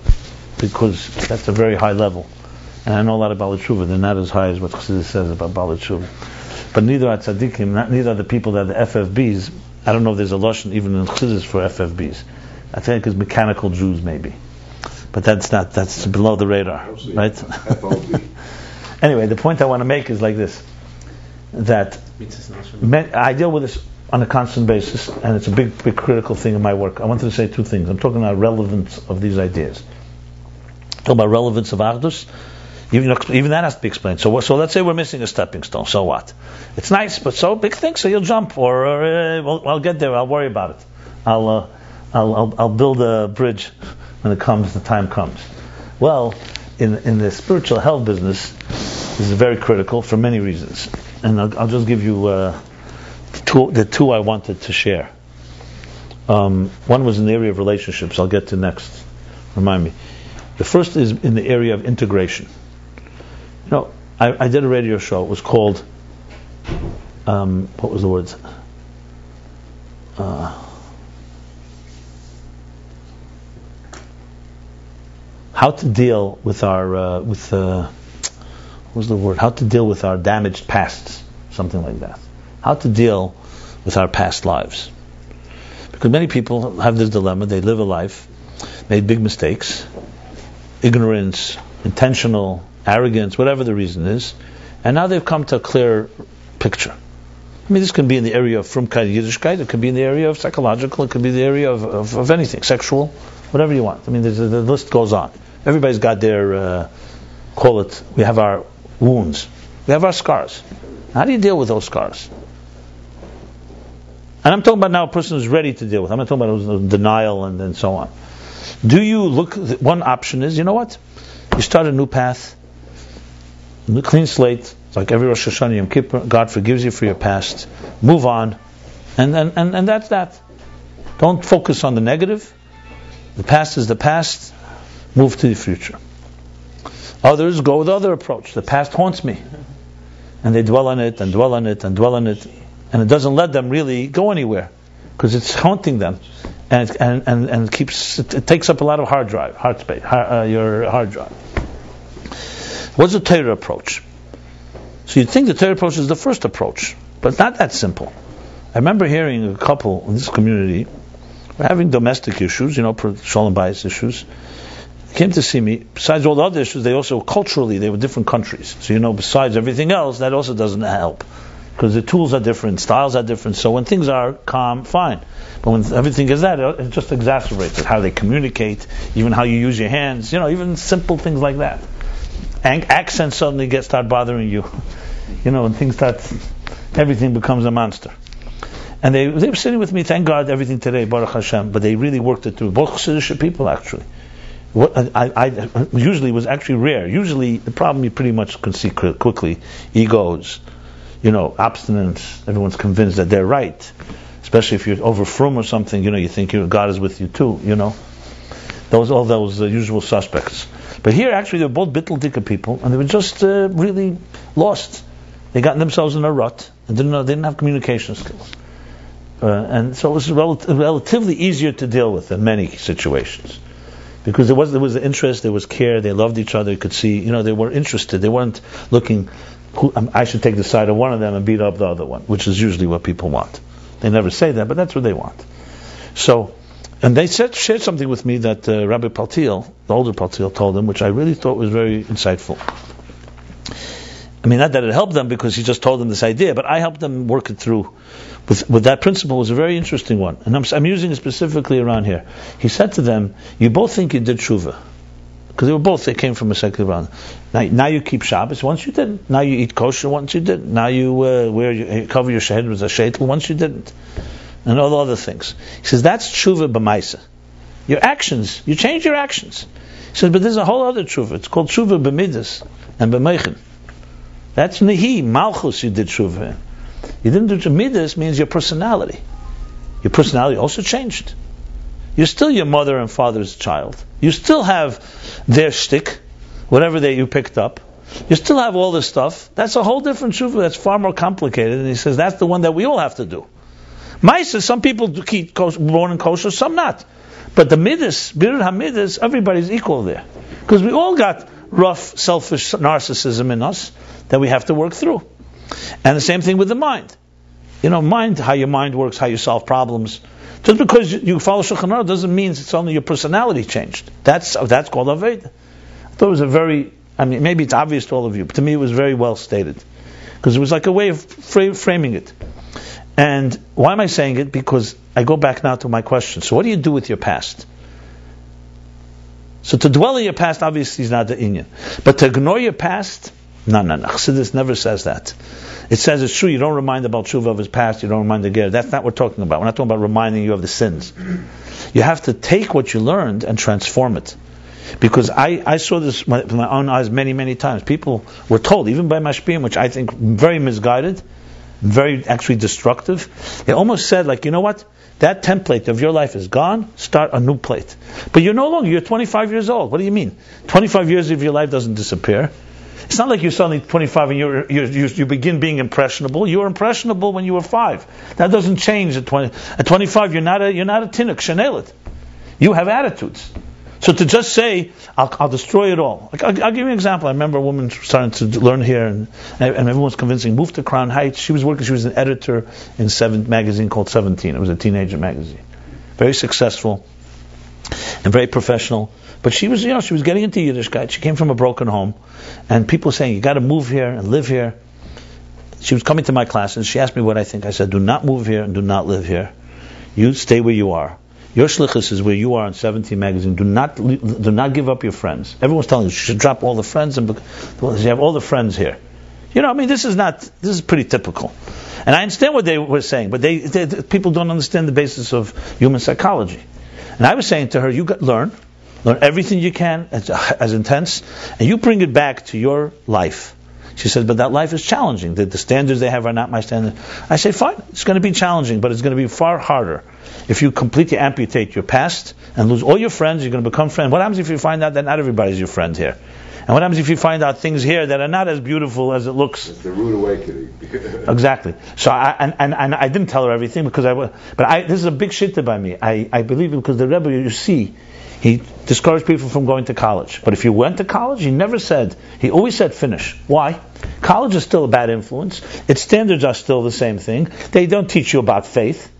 because that's a very high level. And I know a lot about Bali Tshuva. They're not as high as what Chassidus says about Bali Tshuva. But neither are tzaddikim, neither are the people that are the FFBs. I don't know if there's a lashon even in Chassidus for FFBs. I think it's mechanical Jews maybe. But that's below the radar, right? Anyway, the point I want to make is like this, that I deal with this on a constant basis, and it's a big critical thing in my work. I wanted to say two things. I'm talking about relevance of these ideas. Talk about relevance of Achdus. Even that has to be explained. So let's say we're missing a stepping stone. So what? It's nice, but so big thing. So you'll jump, or I'll get there. I'll worry about it. I'll build a bridge when the time comes. Well, in the spiritual health business, this is very critical for many reasons, and I'll just give you the two I wanted to share. One was in the area of relationships. I'll get to next. Remind me. The first is in the area of integration. I did a radio show. It was called what was the words? How to deal with our what was the word? How to deal with our damaged pasts, something like that. How to deal with our past lives. Because many people have this dilemma. They live a life, made big mistakes, ignorance, intentional, arrogance, whatever the reason is, and now they've come to a clear picture. I mean, this can be in the area of Frumkeit, Yiddishkeit, it could be in the area of psychological, it could be the area of anything, sexual, whatever you want. I mean, the list goes on. Everybody's got their, we have our wounds, we have our scars. How do you deal with those scars? And I'm talking about now a person who's ready to deal with. I'm not talking about denial and so on. Do you look? One option is, you know what? You start a new path, a clean slate. It's like every Rosh Hashanah, Yom Kippur. God forgives you for your past. Move on, and that's that. Don't focus on the negative. The past is the past. Move to the future. Others go with the other approach. The past haunts me. And they dwell on it and dwell on it and dwell on it. And it doesn't let them really go anywhere. Because it's haunting them. And it takes up a lot of your hard drive. What's the Torah approach? So you'd think the Torah approach is the first approach. But it's not that simple. I remember hearing a couple in this community were having domestic issues, shalom bayis issues. They came to see me. Besides all the other issues, they also culturally they were different countries. So besides everything else, that also doesn't help because the tools are different, styles are different. So when things are calm, fine. But when everything is that, it just exacerbates it. How they communicate, even how you use your hands, even simple things like that. Accents suddenly start bothering you, and things start. Everything becomes a monster. And they were sitting with me, thank God, everything today, Baruch Hashem, but they really worked it through. Both Chassidish people, actually. What I usually was actually rare. Usually, the problem you pretty much can see quickly. Egos, obstinance, everyone's convinced that they're right. Especially if you're over frum or something, you think God is with you too, all those usual suspects. But here, actually, they're both bittul dika people, and they were just really lost. They got themselves in a rut, and they didn't have communication skills. And so it was relatively easier to deal with in many situations. Because there was interest, there was care, they loved each other, you could see, they were interested. They weren't looking, I should take the side of one of them and beat up the other one, which is usually what people want. They never say that, but that's what they want. So, and they shared something with me that Rabbi Paltiel, the older Paltiel, told them, which I really thought was very insightful. I mean, not that it helped them because he just told them this idea, but I helped them work it through. With that principle was a very interesting one, and I'm using it specifically around here. He said to them, "You both think you did tshuva, because they came from a secular background. Now you keep Shabbos, once you didn't. Now you eat kosher, once you didn't. Now you cover your head with a sheitel, once you didn't, and all the other things." He says that's tshuva b'maisa. Your actions, you change your actions. He says, but there's a whole other tshuva. It's called tshuva b'midas and b'meichen. That's nehi malchus. You did tshuva. You didn't do midas means your personality. Your personality also changed. You're still your mother and father's child. You still have their shtick, whatever you picked up. You still have all this stuff. That's a whole different tshuva. That's far more complicated. And he says that's the one that we all have to do. Maisa, some people keep born in kosher, some not. But the midas, birur hamidas, everybody's equal there, because we all got rough, selfish narcissism in us that we have to work through. And the same thing with the mind. How your mind works, how you solve problems. Just because you follow Shulchan Aruch doesn't mean it's only your personality changed. That's called Aveda. I thought it was maybe it's obvious to all of you, but to me it was very well stated. Because it was like a way of framing it. And why am I saying it? Because I go back now to my question. So what do you do with your past? So to dwell in your past obviously is not the inyan. But to ignore your past, no. Chassidus never says that. It says it's true, you don't remind the Baal Tshuva of his past, you don't remind the Ger. That's not what we're talking about. We're not talking about reminding you of the sins. You have to take what you learned and transform it. Because I saw this with my own eyes many, many times. People were told, even by Mashpiyim, which I think very misguided, very actually destructive. They almost said, you know what? That template of your life is gone, start a new plate. But you're no longer, you're 25 years old. What do you mean? 25 years of your life doesn't disappear. It's not like you're suddenly 25 and you begin being impressionable. You were impressionable when you were 5. That doesn't change at 20. At 25, you're not a tinuk, shenelit. You have attitudes. So to just say, I'll destroy it all. I'll give you an example. I remember a woman starting to learn here, and everyone was convincing, moved to Crown Heights. She was an editor in a magazine called 17. It was a teenager magazine. Very successful and very professional. But she was getting into Yiddishkeit. She came from a broken home, and people were saying, you got to move here and live here. She was coming to my class, and she asked me what I think. I said, do not move here and do not live here. You stay where you are. Your shlichus is where you are in 17 magazine. Do not give up your friends. Everyone's telling you should drop all the friends and you have all the friends here. This is pretty typical. And I understand what they were saying, but people don't understand the basis of human psychology. And I was saying to her, you learn everything you can as intense, and you bring it back to your life. She says, but that life is challenging. The standards they have are not my standards. I say, fine, it's going to be challenging, but it's going to be far harder. If you completely amputate your past and lose all your friends, you're going to become friends. What happens if you find out that not everybody's your friend here? And what happens if you find out things here that are not as beautiful as it looks? It's the rude awakening. Exactly. So I didn't tell her everything because this is a big shitta by me. I believe it because the Rebbe, you see, he discouraged people from going to college. But if you went to college, he always said finish. Why? College is still a bad influence. Its standards are still the same thing. They don't teach you about faith.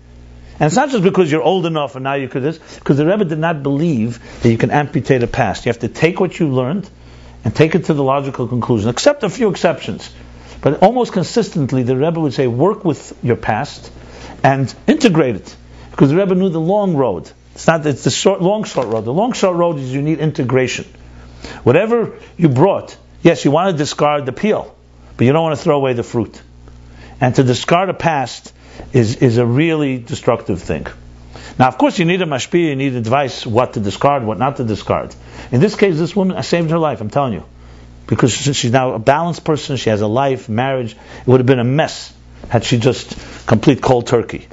And it's not just because you're old enough and now you could this, because the Rebbe did not believe that you can amputate a past. You have to take what you learned and take it to the logical conclusion, except a few exceptions. But almost consistently, the Rebbe would say, work with your past and integrate it. Because the Rebbe knew the long road. It's the long short road. The long short road is you need integration. Whatever you brought, yes, you want to discard the peel, but you don't want to throw away the fruit. And to discard a past is a really destructive thing. Now, of course, you need a mashpia, you need advice what to discard, what not to discard. In this case, this woman, I saved her life, I'm telling you. Because she's now a balanced person, she has a life, marriage. It would have been a mess had she just complete cold turkey.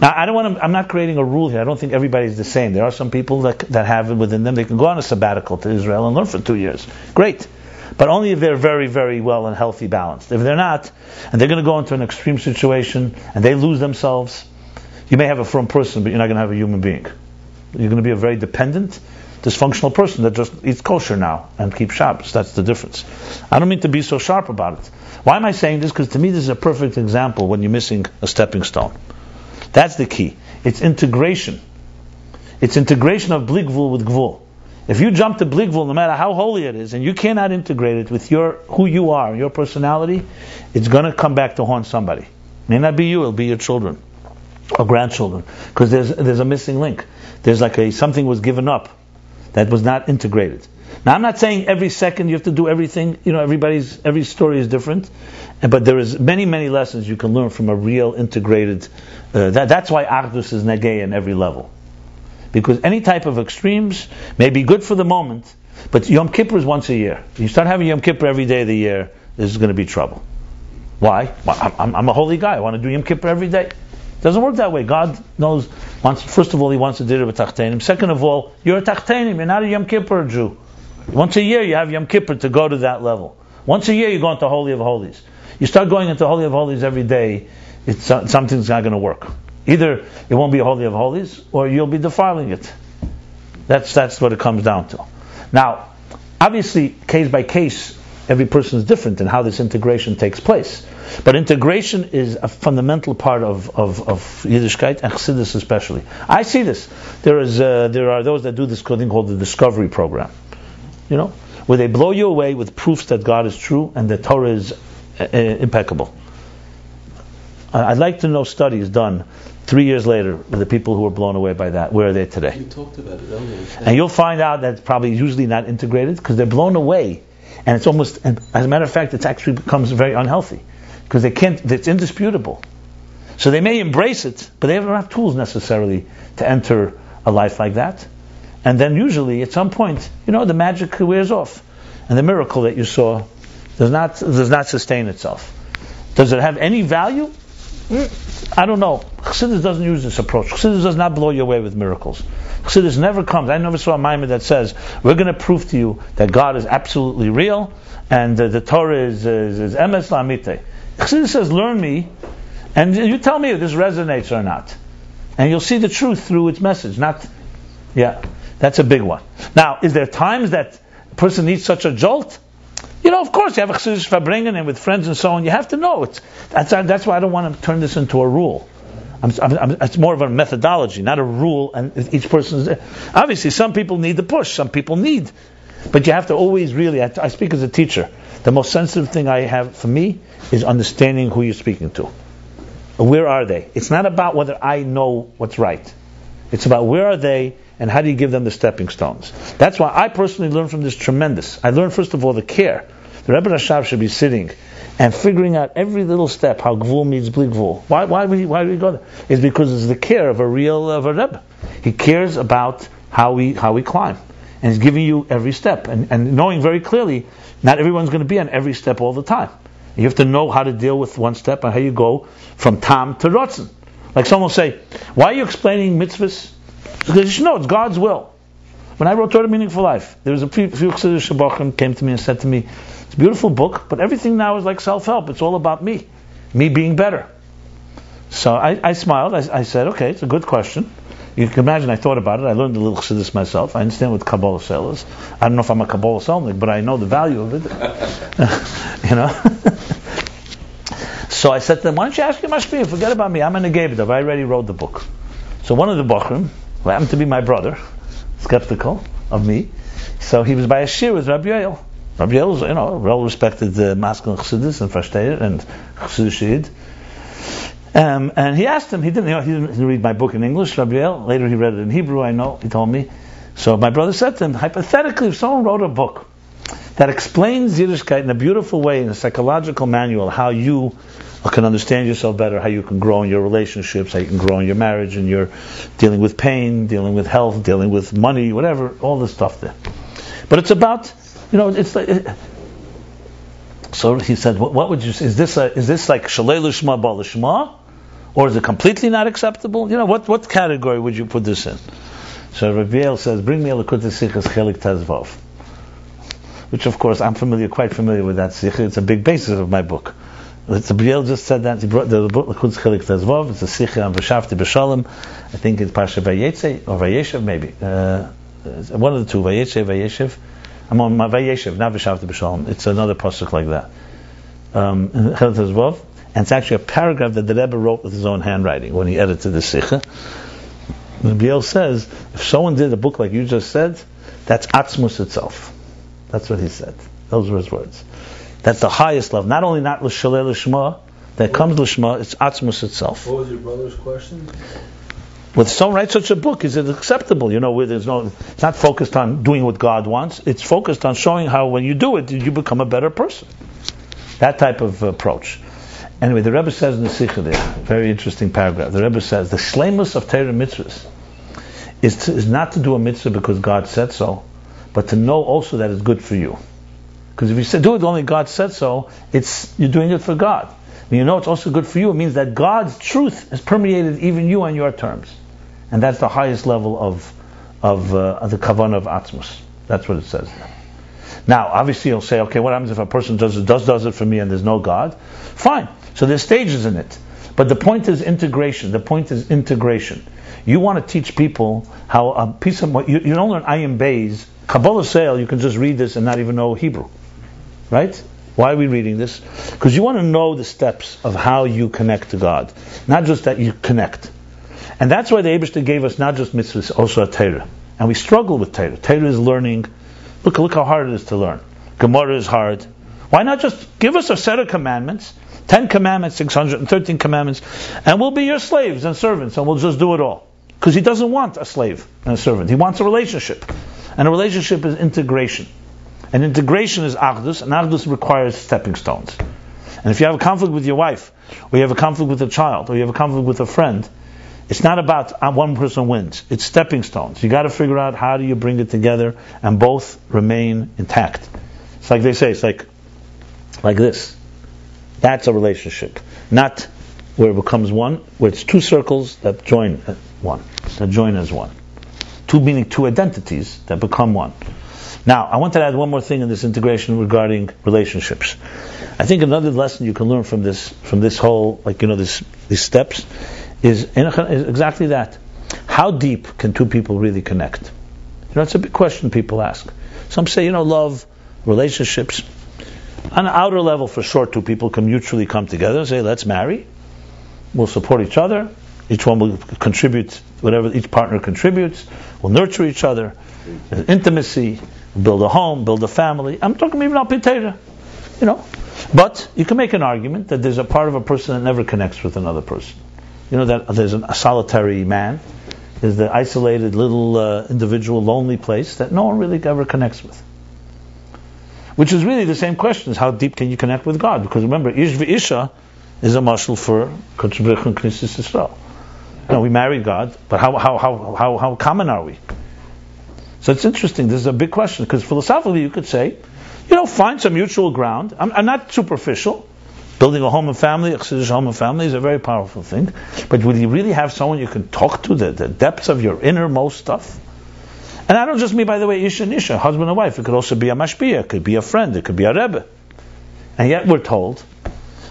Now, I'm not creating a rule here. I don't think everybody's the same. There are some people that have it within them. They can go on a sabbatical to Israel and learn for 2 years. Great. But only if they're very, very well and healthy balanced. If they're not, and they're going to go into an extreme situation, and they lose themselves, you may have a firm person, but you're not going to have a human being. You're going to be a very dependent, dysfunctional person that just eats kosher now and keeps Shabbos. That's the difference. I don't mean to be so sharp about it. Why am I saying this? Because to me this is a perfect example when you're missing a stepping stone. That's the key. It's integration. It's integration of bli gvul with gvul. If you jump to bli gvul, no matter how holy it is, and you cannot integrate it with who you are, your personality, it's going to come back to haunt somebody. It may not be you, it'll be your children or grandchildren, because there's a missing link. There's something was given up that was not integrated. Now, I'm not saying every second you have to do everything. Every story is different, but there is many, many lessons you can learn from a real integrated. That's why Achdus is negay in every level, because any type of extremes may be good for the moment, but Yom Kippur is once a year. You start having Yom Kippur every day of the year, this is going to be trouble. Why? Well, I'm a holy guy. I want to do Yom Kippur every day. It doesn't work that way. God knows. First of all, He wants to do it with Tachtenim. Second of all, you're a Tachtenim. You're not a Yom Kippur Jew. Once a year, you have Yom Kippur to go to that level. Once a year, you go into Holy of Holies. You start going into Holy of Holies every day, something's not going to work. Either it won't be a Holy of Holies, or you'll be defiling it. That's what it comes down to. Now, obviously, case by case, every person is different in how this integration takes place. But integration is a fundamental part of Yiddishkeit and Chassidus especially. I see this. There are those that do this thing called the Discovery Program. Where they blow you away with proofs that God is true and the Torah is impeccable. I'd like to know studies done 3 years later with the people who were blown away by that. Where are they today? You talked about it earlier. And you'll find out that it's probably usually not integrated because they're blown away. And it's almost, as a matter of fact, it actually becomes very unhealthy. Because it's indisputable. So they may embrace it, but they don't have tools necessarily to enter a life like that. And then usually, at some point, the magic wears off. And the miracle that you saw does not sustain itself. Does it have any value? I don't know. Chassidus doesn't use this approach. Chassidus does not blow you away with miracles. Chassidus never comes. I never saw a Maimon that says, we're going to prove to you that God is absolutely real, and the Torah is emes la'amite. Chassidus says, learn me, and you tell me if this resonates or not. And you'll see the truth through its message. That's a big one. Now, is there times that a person needs such a jolt? Of course, you have a Chassidus Fabringen and with friends and so on. You have to know it. That's why I don't want to turn this into a rule. It's more of a methodology, not a rule. And each person's obviously some people need the push, some people need. But you have to always really. I speak as a teacher. The most sensitive thing I have for me is understanding who you're speaking to. Where are they? It's not about whether I know what's right. It's about where are they and how do you give them the stepping stones. That's why I personally learned from this tremendous. I learned first of all the care. The Rebbe Rashab should be sitting and figuring out every little step how gvul meets bli gvul. Why do we go there? It's because it's the care of a Rebbe. He cares about how we climb. And He's giving you every step. And knowing very clearly, not everyone's going to be on every step all the time. You have to know how to deal with one step and how you go from tam to rotzen. Like someone will say, why are you explaining mitzvahs? Because you should know, it's God's will. When I wrote Torah Meaningful Life, there was a few Chassidish Shabachim came to me and said to me, it's a beautiful book, but everything now is like self-help. It's all about me being better. So I smiled. I said, okay, it's a good question. You can imagine I thought about it. I learned a little Chassidus myself. I understand what Kabbalah Sel is. I don't know if I'm a Kabbalah Selnik, but I know the value of it. So I said to them, why don't you ask your mashpia? Forget about me. I'm a Negebedav. I already wrote the book. So one of the Bachrim, who happened to be my brother, skeptical of me, so he was by a shir with Rabbi Yael. Rabbi Yael was, well-respected masculine Chassidus and Versteher and Chassidus Yid. And he asked him, he didn't read my book in English, Rabbi Yael. Later he read it in Hebrew, I know, he told me. So my brother said to him, hypothetically, if someone wrote a book that explains Yiddishkeit in a beautiful way, in a psychological manual, how you can understand yourself better, how you can grow in your relationships, how you can grow in your marriage, and you're dealing with pain, dealing with health, dealing with money, whatever, all this stuff there. But it's about, it's like... So he said, what would you say? Is this like Shalei Lishma Ba Lishma? Or is it completely not acceptable? What category would you put this in? So Rabbi Yael says, bring me a Lekutei Sichos Chelik Tezvav. Which of course I'm quite familiar with that Sikha. It's a big basis of my book. Rabbi Yael just said that. He brought the book Lekutei Chelik Tezvav. It's a Sikha on V'shavti B'Shalom. I think it's Parsha Vayetze or Vayeshev maybe. One of the two, Vayeshev. I'm on my Vayeshev, not V'shavti B'Shalom. It's another pasuk like that. Chelik Tezvav. And it's actually a paragraph that the Rebbe wrote with his own handwriting when he edited the Sikha. Rabbi Yael says, if someone did a book like you just said, that's Atzmus itself. That's what he said. Those were his words. That's the highest level. Not only not L'Shalei L'Shma, that comes L'Shma, it's Atzmus itself. What was your brother's question? When someone writes such a book, is it acceptable? Where it's not focused on doing what God wants. It's focused on showing how when you do it, you become a better person. That type of approach. Anyway, the Rebbe says in the Sikha there, very interesting paragraph. The Rebbe says the shleimus of Torah mitzvahs is not to do a mitzvah because God said so, but to know also that it's good for you. Because if you say do it only God said so, you're doing it for God. When you know it's also good for you, it means that God's truth has permeated even you on your terms, and that's the highest level of the kavanah of Atzmus. That's what it says there. Now, obviously, you'll say, okay, what happens if a person does it for me and there's no God? Fine. So there's stages in it. But the point is integration. You want to teach people how a piece of... You don't learn Ayin Beis. Kabbalah Sale, you can just read this and not even know Hebrew. Right? Why are we reading this? Because you want to know the steps of how you connect to God. Not just that you connect. And that's why the Eibishter gave us not just mitzvahs, also a Torah. And we struggle with Torah. Torah is learning... Look how hard it is to learn. Gemara is hard. Why not just give us a set of commandments, 10 commandments, 613 commandments, and we'll be your slaves and servants, and we'll just do it all. Because he doesn't want a slave and a servant. He wants a relationship. And a relationship is integration. And integration is achdus, and achdus requires stepping stones. And if you have a conflict with your wife, or you have a conflict with a child, or you have a conflict with a friend, it's not about one person wins. It's stepping stones. You got to figure out how do you bring it together and both remain intact. It's like they say, it's like this. That's a relationship. Not where it becomes one, where it's two circles that join one. That join as one. Two meaning two identities that become one. Now, I want to add one more thing in this integration regarding relationships. I think another lesson you can learn from this whole, these steps, is exactly that. How deep can two people really connect? It's a big question people ask. Some say, love, relationships. On an outer level, for sure, two people can mutually come together and say, let's marry. We'll support each other. Each one will contribute whatever each partner contributes. We'll nurture each other. There's intimacy. We'll build a home, build a family. I'm talking even about Pitera. But you can make an argument that there's a part of a person that never connects with another person. That there's a solitary man. There's the isolated little individual lonely place that no one really ever connects with. Which is really the same question as how deep can you connect with God? Because remember, Ish v'Isha is a mashal for Kodesh Baruch and Knesset Yisrael. We married God, but how common are we? So it's interesting. This is a big question, because philosophically you could say, find some mutual ground. I'm not superficial. Building a home and family, a Chassidish home and family, is a very powerful thing. But would you really have someone you can talk to, the depths of your innermost stuff? And I don't just mean, by the way, Isha and Isha, husband and wife. It could also be a mashpia, it could be a friend, it could be a rebbe. And yet we're told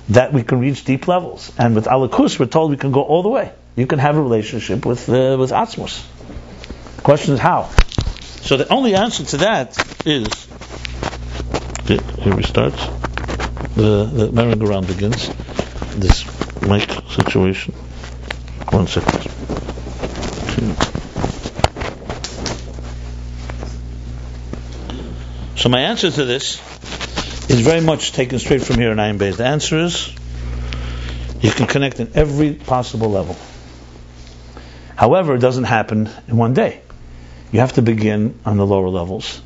that we can reach deep levels. And with Alakus, we're told we can go all the way. You can have a relationship with Atzmos. The question is how? So the only answer to that is, here we start. The merry-go-round begins. This mic situation. 1 second. So my answer to this is very much taken straight from here in Ayin Beis. The answer is, you can connect in every possible level. However, it doesn't happen in one day. You have to begin on the lower levels.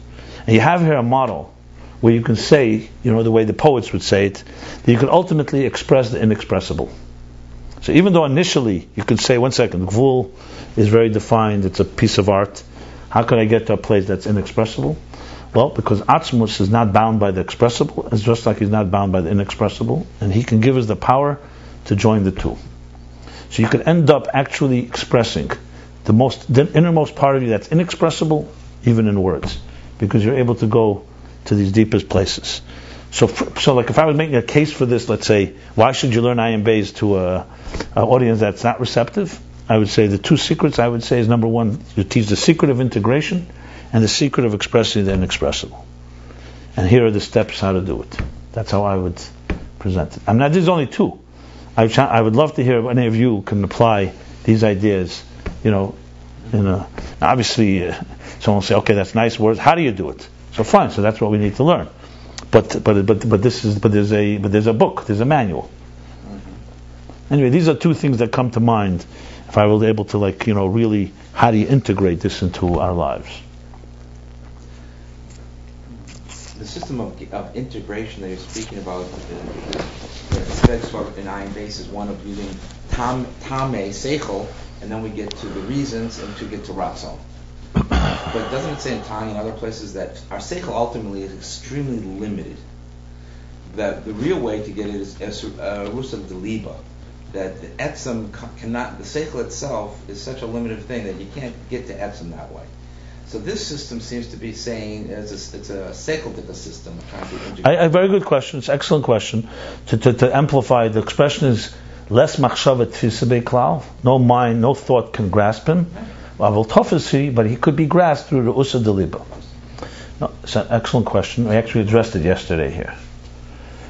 And you have here a model where you can say, the way the poets would say it, that you can ultimately express the inexpressible. So even though initially you could say, 1 second, Gvul is very defined, it's a piece of art, how can I get to a place that's inexpressible? Well, because Atzmos is not bound by the expressible, it's just like he's not bound by the inexpressible, and he can give us the power to join the two. So you could end up actually expressing the innermost part of you that's inexpressible, even in words, because you're able to go to these deepest places. So like if I was making a case for this, let's say, why should you learn Ayin Beis to an audience that's not receptive? I would say the two secrets, is number one, you teach the secret of integration and the secret of expressing the inexpressible. And here are the steps how to do it. That's how I would present it. There's only two. I would love to hear if any of you can apply these ideas, obviously someone will say, okay, that's nice words, how do you do it? So fine, so that's what we need to learn. But there's a book, there's a manual. Anyway, these are two things that come to mind if I were able to really, how do you integrate this into our lives? The system of integration that you're speaking about, the aspects of in Ayin Beis is one of using tamei seichel, and then we get to the reasons and to get to ratzon. But doesn't it say in Tanya and other places that our seichel ultimately is extremely limited? That the real way to get it is rusav deliba. That the etzem cannot, the seichel itself is such a limited thing that you can't get to etzem that way. So this system seems to be saying it's a seichel system of trying to integrate. A very good question. It's an excellent question. To amplify, the expression is less machshava tfisa beklal. No mind, no thought can grasp him. But he could be grasped through the usa deliba. No, it's an excellent question. I actually addressed it yesterday here.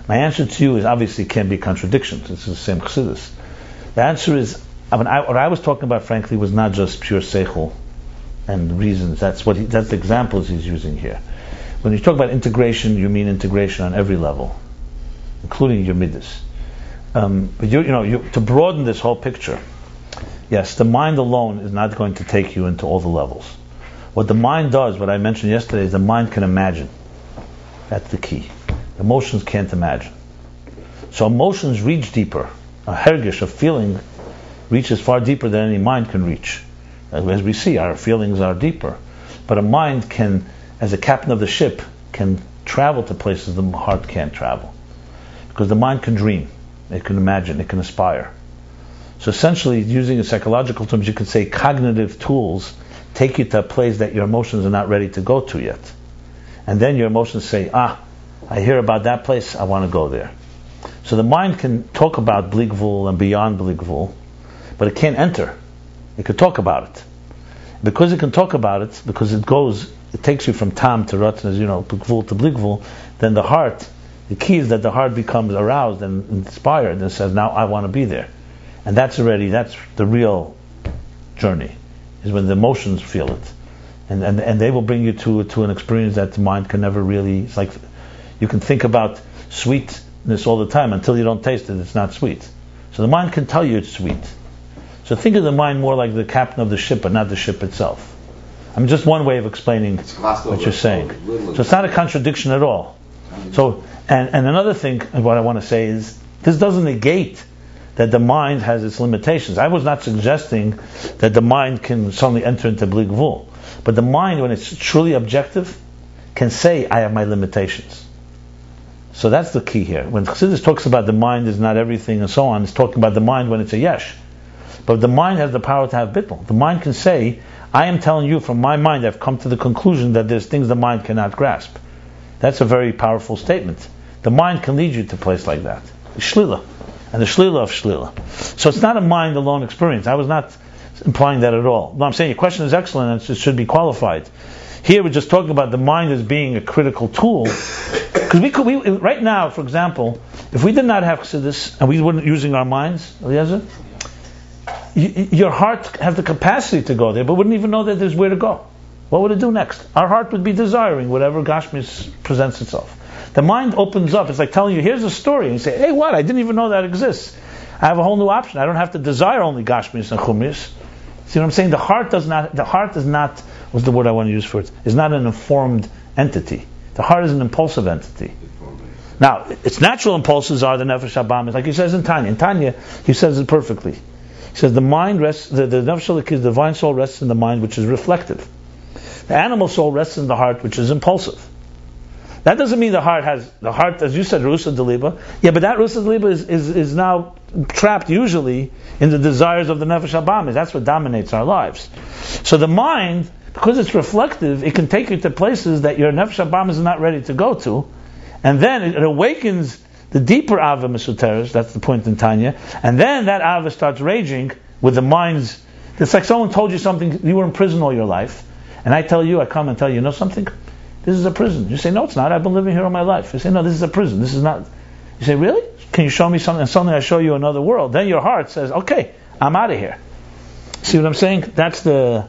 My answer to you is obviously can be contradictions. It's the same chassidus. The answer is, what I was talking about, frankly, was not just pure seichel and reasons. That's the examples he's using here. When you talk about integration, you mean integration on every level, including your midas. But to broaden this whole picture, yes, the mind alone is not going to take you into all the levels. What the mind does, what I mentioned yesterday, is the mind can imagine. That's the key. Emotions can't imagine. So emotions reach deeper. A hergish, a feeling, reaches far deeper than any mind can reach. As we see, our feelings are deeper. But a mind can, as a captain of the ship, can travel to places the heart can't travel. Because the mind can dream, it can imagine, it can aspire. So essentially, using a psychological terms, you could say cognitive tools take you to a place that your emotions are not ready to go to yet. And then your emotions say, I hear about that place, I want to go there. So the mind can talk about Bligvul and beyond Bligvul, but it can't enter. It could talk about it. Because it can talk about it, because it takes you from Tam to Ratzon, as Bligvul to Bligvul, then the heart, the key is that the heart becomes aroused and inspired and says, now I want to be there. And that's the real journey, is when the emotions feel it. And they will bring you to an experience that the mind can never really, it's like, you can think about sweetness all the time, until you don't taste it, it's not sweet. So the mind can tell you it's sweet. So think of the mind more like the captain of the ship, but not the ship itself. Just one way of explaining what you're saying. So it's not a contradiction at all. So, and another thing, what I want to say is, this doesn't negate that the mind has its limitations. I was not suggesting that the mind can suddenly enter into Bligvul. But the mind, when it's truly objective, can say, I have my limitations. So that's the key here. When Chassidus talks about the mind is not everything and so on, it's talking about the mind when it's a yesh. But the mind has the power to have bittul. The mind can say, I am telling you from my mind, I've come to the conclusion that there's things the mind cannot grasp. That's a very powerful statement. The mind can lead you to a place like that. Shlila. And the shlila of shlila. So it's not a mind-alone experience. I was not implying that at all. No, I'm saying your question is excellent and it should be qualified. Here we're just talking about the mind as being a critical tool. Because we right now, for example, if we did not have Chassidus and we weren't using our minds, Eliezer, your heart has the capacity to go there, but wouldn't even know that there's where to go. What would it do next? Our heart would be desiring whatever Gashmis presents itself. The mind opens up. It's like telling you, here's a story. And you say, hey, what? I didn't even know that exists. I have a whole new option. I don't have to desire only Gashmis and Chumis. See what I'm saying? The heart is not, what's the word I want to use for it? Is not an informed entity. The heart is an impulsive entity. Now, its natural impulses are the Nefesh Habamis, like he says in Tanya. In Tanya, he says it perfectly. He says the mind rests, the Nefesh Habamis, the divine soul rests in the mind, which is reflective. The animal soul rests in the heart, which is impulsive. That doesn't mean the heart, as you said, Rusa Deliba. Yeah, but that Rusa Deliba is now trapped usually in the desires of the Nefesh Habamis. That's what dominates our lives. So the mind, because it's reflective, it can take you to places that your Nefesh Habamis is not ready to go to, and then it awakens the deeper Ava Mesuteres. That's the point in Tanya. And then that Ava starts raging with the mind's. It's like someone told you something. You were in prison all your life, and I come and tell you, you know something? This is a prison. You say, no, it's not. I've been living here all my life. You say, no, this is a prison. This is not. You say, really? Can you show me something? And suddenly I show you another world. Then your heart says, okay, I'm out of here. See what I'm saying? That's the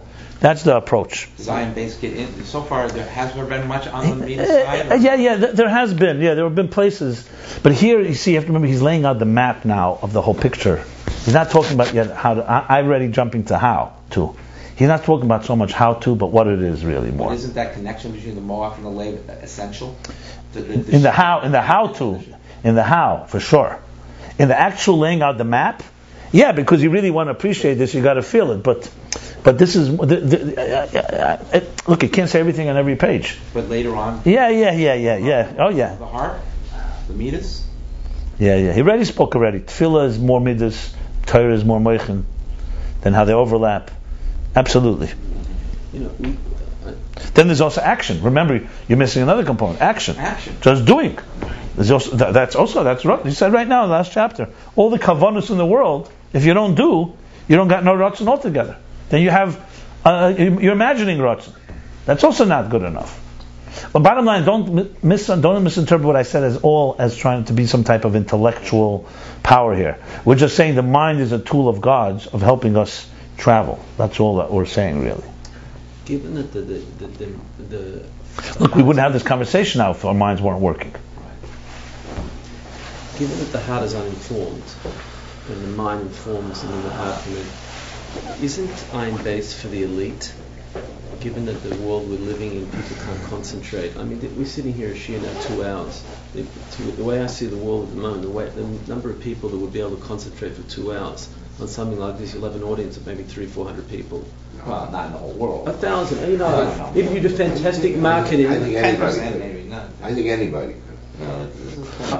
approach. Zion Beis get in. So far, there has there been much on the media side? There has been. Yeah, there have been places. But here, you see, you have to remember, he's laying out the map now of the whole picture. He's not talking about yet how to. I'm already jumping to how to. He's not talking about so much how to, but what it is really more. But isn't that connection between the Moach and the Lev essential? In the how, for sure. In the actual laying out the map, yeah, because you really want to appreciate this, you got to feel it. But this is look, you can't say everything on every page. But later on. Yeah. Oh yeah. The heart, the midas. Yeah. He already spoke already. Tefillah is more midas, Torah is more moichin, than how they overlap. Absolutely. Then there's also action. Remember, you're missing another component. Action. Just doing. There's also, that's right. He said right now in the last chapter, all the kavanus in the world, if you don't do, you don't got no ratzon altogether. Then you have, you're imagining ratzon. That's also not good enough. But bottom line, don't misinterpret what I said as trying to be some type of intellectual power here. We're just saying the mind is a tool of God's of helping us travel. That's all that we're saying, really. Given that the look, we wouldn't have this conversation now if our minds weren't working. Given that the heart is uninformed, and the mind informs, and then the heart can isn't Ayin Beis for the elite? Given that the world we're living in, people can't concentrate. I mean, we're sitting here a shia now 2 hours. The way I see the world at the moment, the number of people that would be able to concentrate for 2 hours on something like this, you'll have an audience of maybe 300-400 people. Well, not in the whole world. 1,000. If you do fantastic marketing, I think 10% maybe not. I think anybody.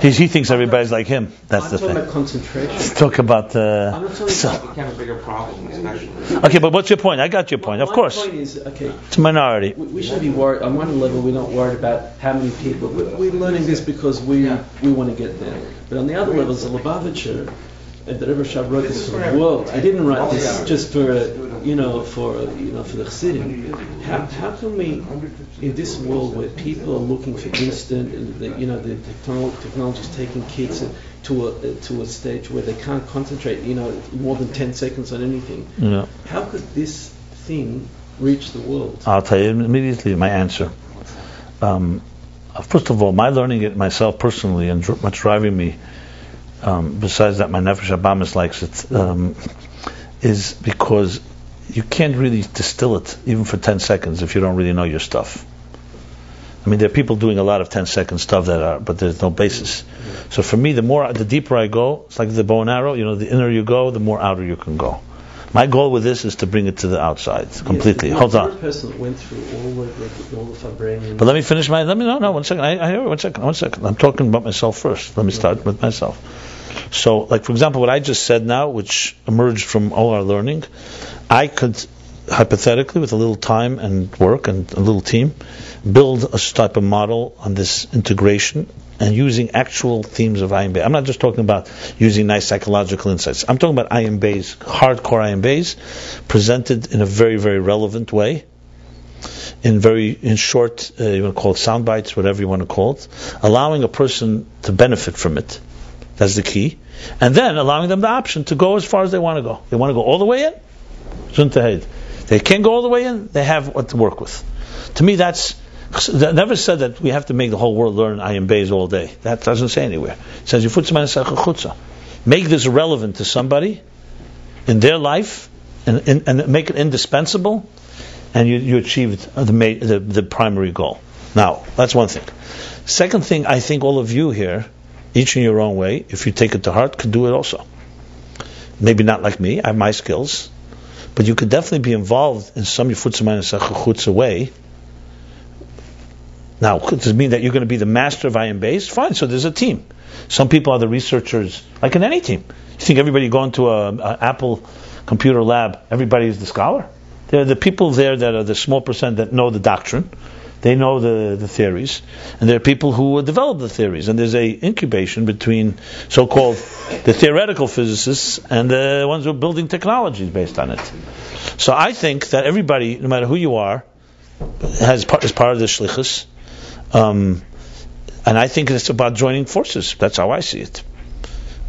He thinks everybody's like him. That's I'm the talking thing. about concentration. Let's talk about. I'm not talking about. It became a bigger problem, especially. Okay, but what's your point? I got your point. Of course, My point is, okay, it's a minority. we should be worried. On one level, we're not worried about how many people. We're learning this because we want to get there. But on the other level, the Lubavitcher, the Rebbe Shab wrote this for the world. I didn't write this just for the Chassidim. How can we, in this world where people are looking for instant, and the technology is taking kids to a stage where they can't concentrate, more than 10 seconds on anything. Yeah. How could this thing reach the world? I'll tell you immediately my answer. First of all, my learning it myself personally and what's driving me, besides that my Nefesh Habamis likes it, is because you can't really distill it even for 10 seconds if you don't really know your stuff. I mean, there are people doing a lot of 10-second stuff but there's no basis. So for me, the deeper I go, it's like the bow and arrow. The inner you go, the more outer you can go. My goal with this is to bring it to the outside completely. Yes, Hold on. The person that went through all the vibranium. But let me finish my. No, 1 second. I hear 1 second. 1 second. I'm talking about myself first. Let me start with myself. So, like for example, what I just said now, which emerged from all our learning, I could hypothetically, with a little time and work and a little team, build a type of model on this integration and using actual themes of Ayin Beis. I'm not just talking about using nice psychological insights. I'm talking about Ayin Beis, hardcore Ayin Beis, presented in a very, very relevant way, in short, you want to call it sound bites, whatever you want to call it, allowing a person to benefit from it. That's the key. And then allowing them the option to go as far as they want to go. They want to go all the way in? Zuntahid. They can't go all the way in, they have what to work with. To me, that never said that we have to make the whole world learn Ayin Beis all day. That doesn't say anywhere. It says, make this relevant to somebody in their life and make it indispensable, and you achieved the primary goal. Now, that's one thing. Second thing, I think all of you here, each in your own way, if you take it to heart, could do it also. Maybe not like me, I have my skills, but you could definitely be involved in some Yifutzah way. Now, does it mean that you're going to be the master of Ayin Beis? Fine, so there's a team. Some people are the researchers, like in any team. You think everybody going to an Apple computer lab, everybody is the scholar? There are the people there that are the small percent that know the doctrine. They know the theories, and there are people who develop the theories, and there's a incubation between so-called the theoretical physicists and the ones who are building technologies based on it. So I think that everybody, no matter who you are, is part of the shlichus, and I think it's about joining forces. That's how I see it.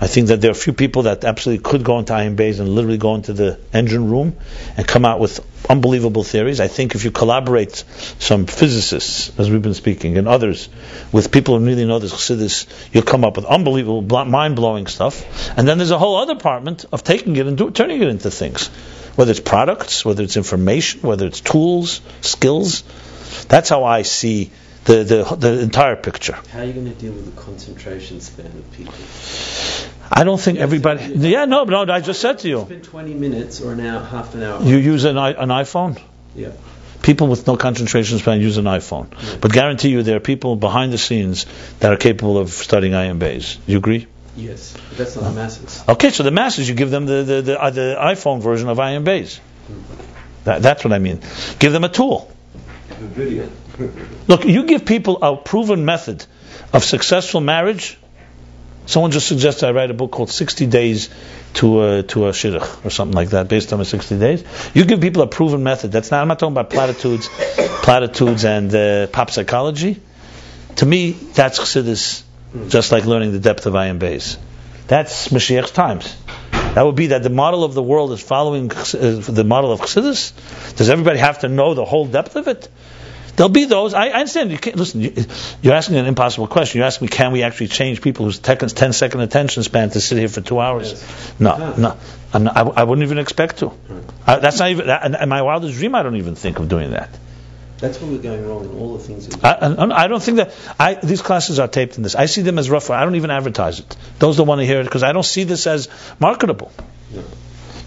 I think that there are a few people that absolutely could go into Ayin Beis and literally go into the engine room and come out with unbelievable theories. I think if you collaborate some physicists, as we've been speaking, and others, with people who really know this chassidus, you'll come up with unbelievable, mind-blowing stuff. And then there's a whole other department of taking it and turning it into things. Whether it's products, whether it's information, whether it's tools, skills. That's how I see the entire picture. How are you going to deal with the concentration span of people? I don't think everybody. Yeah, no, I just said to you. Spend 20 minutes or an hour, half an hour. You use an iPhone? Yeah. People with no concentration span use an iPhone. Yeah. But guarantee you there are people behind the scenes that are capable of studying Ayin Beis. You agree? Yes, but that's not the masses. Okay, so the masses, you give them the iPhone version of Ayin Beis. That's what I mean. Give them a tool. A video. Look, you give people a proven method of successful marriage. Someone just suggested I write a book called 60 Days to a Shidduch or something like that, based on the 60 days. You give people a proven method. I'm not talking about platitudes and pop psychology. To me, that's chassidus, just like learning the depth of Ayin Beis. That's Mashiach's times. That would be that the model of the world is following the model of chassidus. Does everybody have to know the whole depth of it? There'll be those. I understand. You can't, listen, you're asking an impossible question. You're asking me, can we actually change people whose 10-second attention span to sit here for 2 hours? Yes. No. I wouldn't even expect to. That's not even. In my wildest dream, I don't even think of doing that. That's where we're going wrong in all the things. I don't think that. These classes are taped in this. I see them as rough. I don't even advertise it. Those that want to hear it, because I don't see this as marketable. No.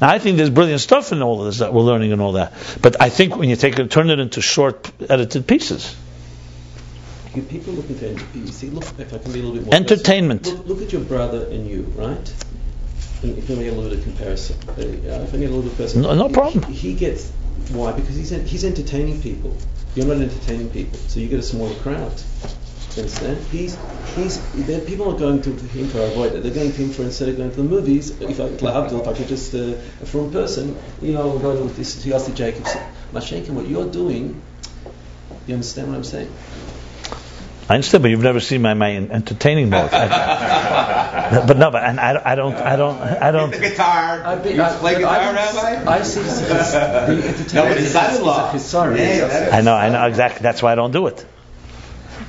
Now, I think there's brilliant stuff in all of this that we're learning and all that. But I think when you turn it into short, edited pieces. People looking for entertainment. See, look, if I can be a little bit more entertainment. Look at your brother and you, right? And if you get a little bit of comparison. If I get a little bit of comparison. No problem. He gets, why? Because he's entertaining people. You're not entertaining people. So you get a smaller crowd. You understand? People are going to him for avoid it. They're going to him for, instead of going to the movies, if I could just, a from person, we'll go to this, he asked the Jacobson. Mashenkin, what you're doing, you understand what I'm saying? I understand, but you've never seen my entertaining mode. I don't. The guitar. You play guitar, Rabbi? I see the entertainment. Sorry. I know exactly. That's why I don't do it.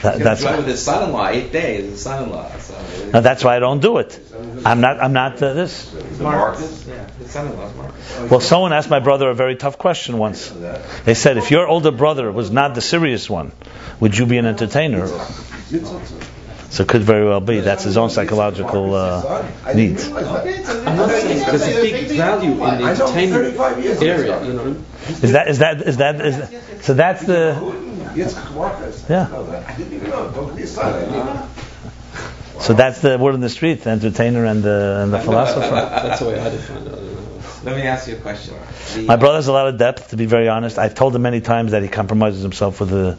That's why with his son-in-law, 8 days, his son-in-law. So no, that's why I don't do it. I'm not this. Marcus. Yeah, his son-in-law's Marcus. Well, someone asked my brother a very tough question once. They said, if your older brother was not the serious one, would you be an entertainer? So it could very well be that's his own psychological needs. I'm not saying there's a big value in the entertainment area. You know what I mean? Is that so that's the yeah. So that's the word in the street, the entertainer and the philosopher. That's the way I define it. Let me ask you a question. My brother has a lot of depth, to be very honest. I've told him many times that he compromises himself with the...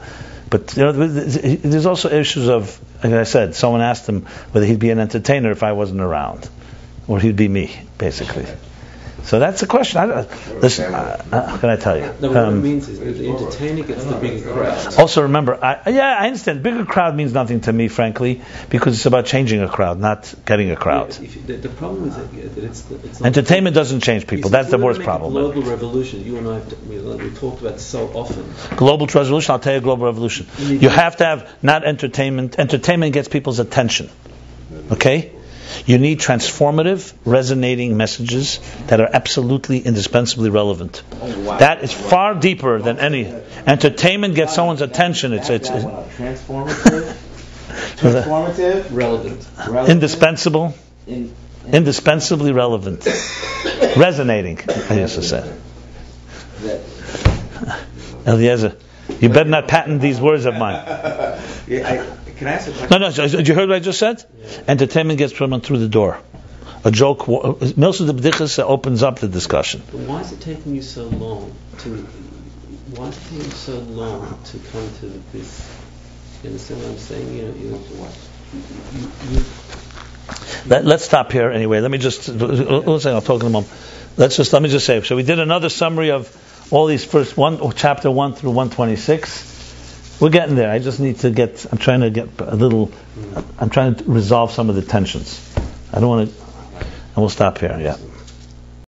But there's also issues of, like I said, someone asked him whether he'd be an entertainer if I wasn't around. Or he'd be me, basically. So that's the question. Listen, how can I tell you? No, what it means is that the entertainer gets the bigger crowd. Also remember, I understand. Bigger crowd means nothing to me, frankly, because it's about changing a crowd, not getting a crowd. Yeah, the problem is that it's not entertainment doesn't change people. That's the worst problem. Global revolution. You and I we talked about so often. Global revolution. I'll tell you, global revolution. You have to have not entertainment. Entertainment gets people's attention. Okay. You need transformative, resonating messages that are absolutely indispensably relevant. That is far deeper than any entertainment gets someone's attention. It's transformative, relevant, indispensable, indispensably relevant, resonating. I used to say. Eliezer, you better not patent these words of mine. Can I ask a question? No. Did you hear what I just said? Yeah. Entertainment gets someone through the door. A joke. Most of the b'dichas opens up the discussion. But why is it taking you so long to come to this? You understand what I'm saying? Let's stop here anyway. Let me just. I'll talk in a moment. Let me just say. So we did another summary of all these first chapter 1 through 126. We're getting there. I just need to I'm trying to resolve some of the tensions. I don't want to, and we'll stop here, yeah.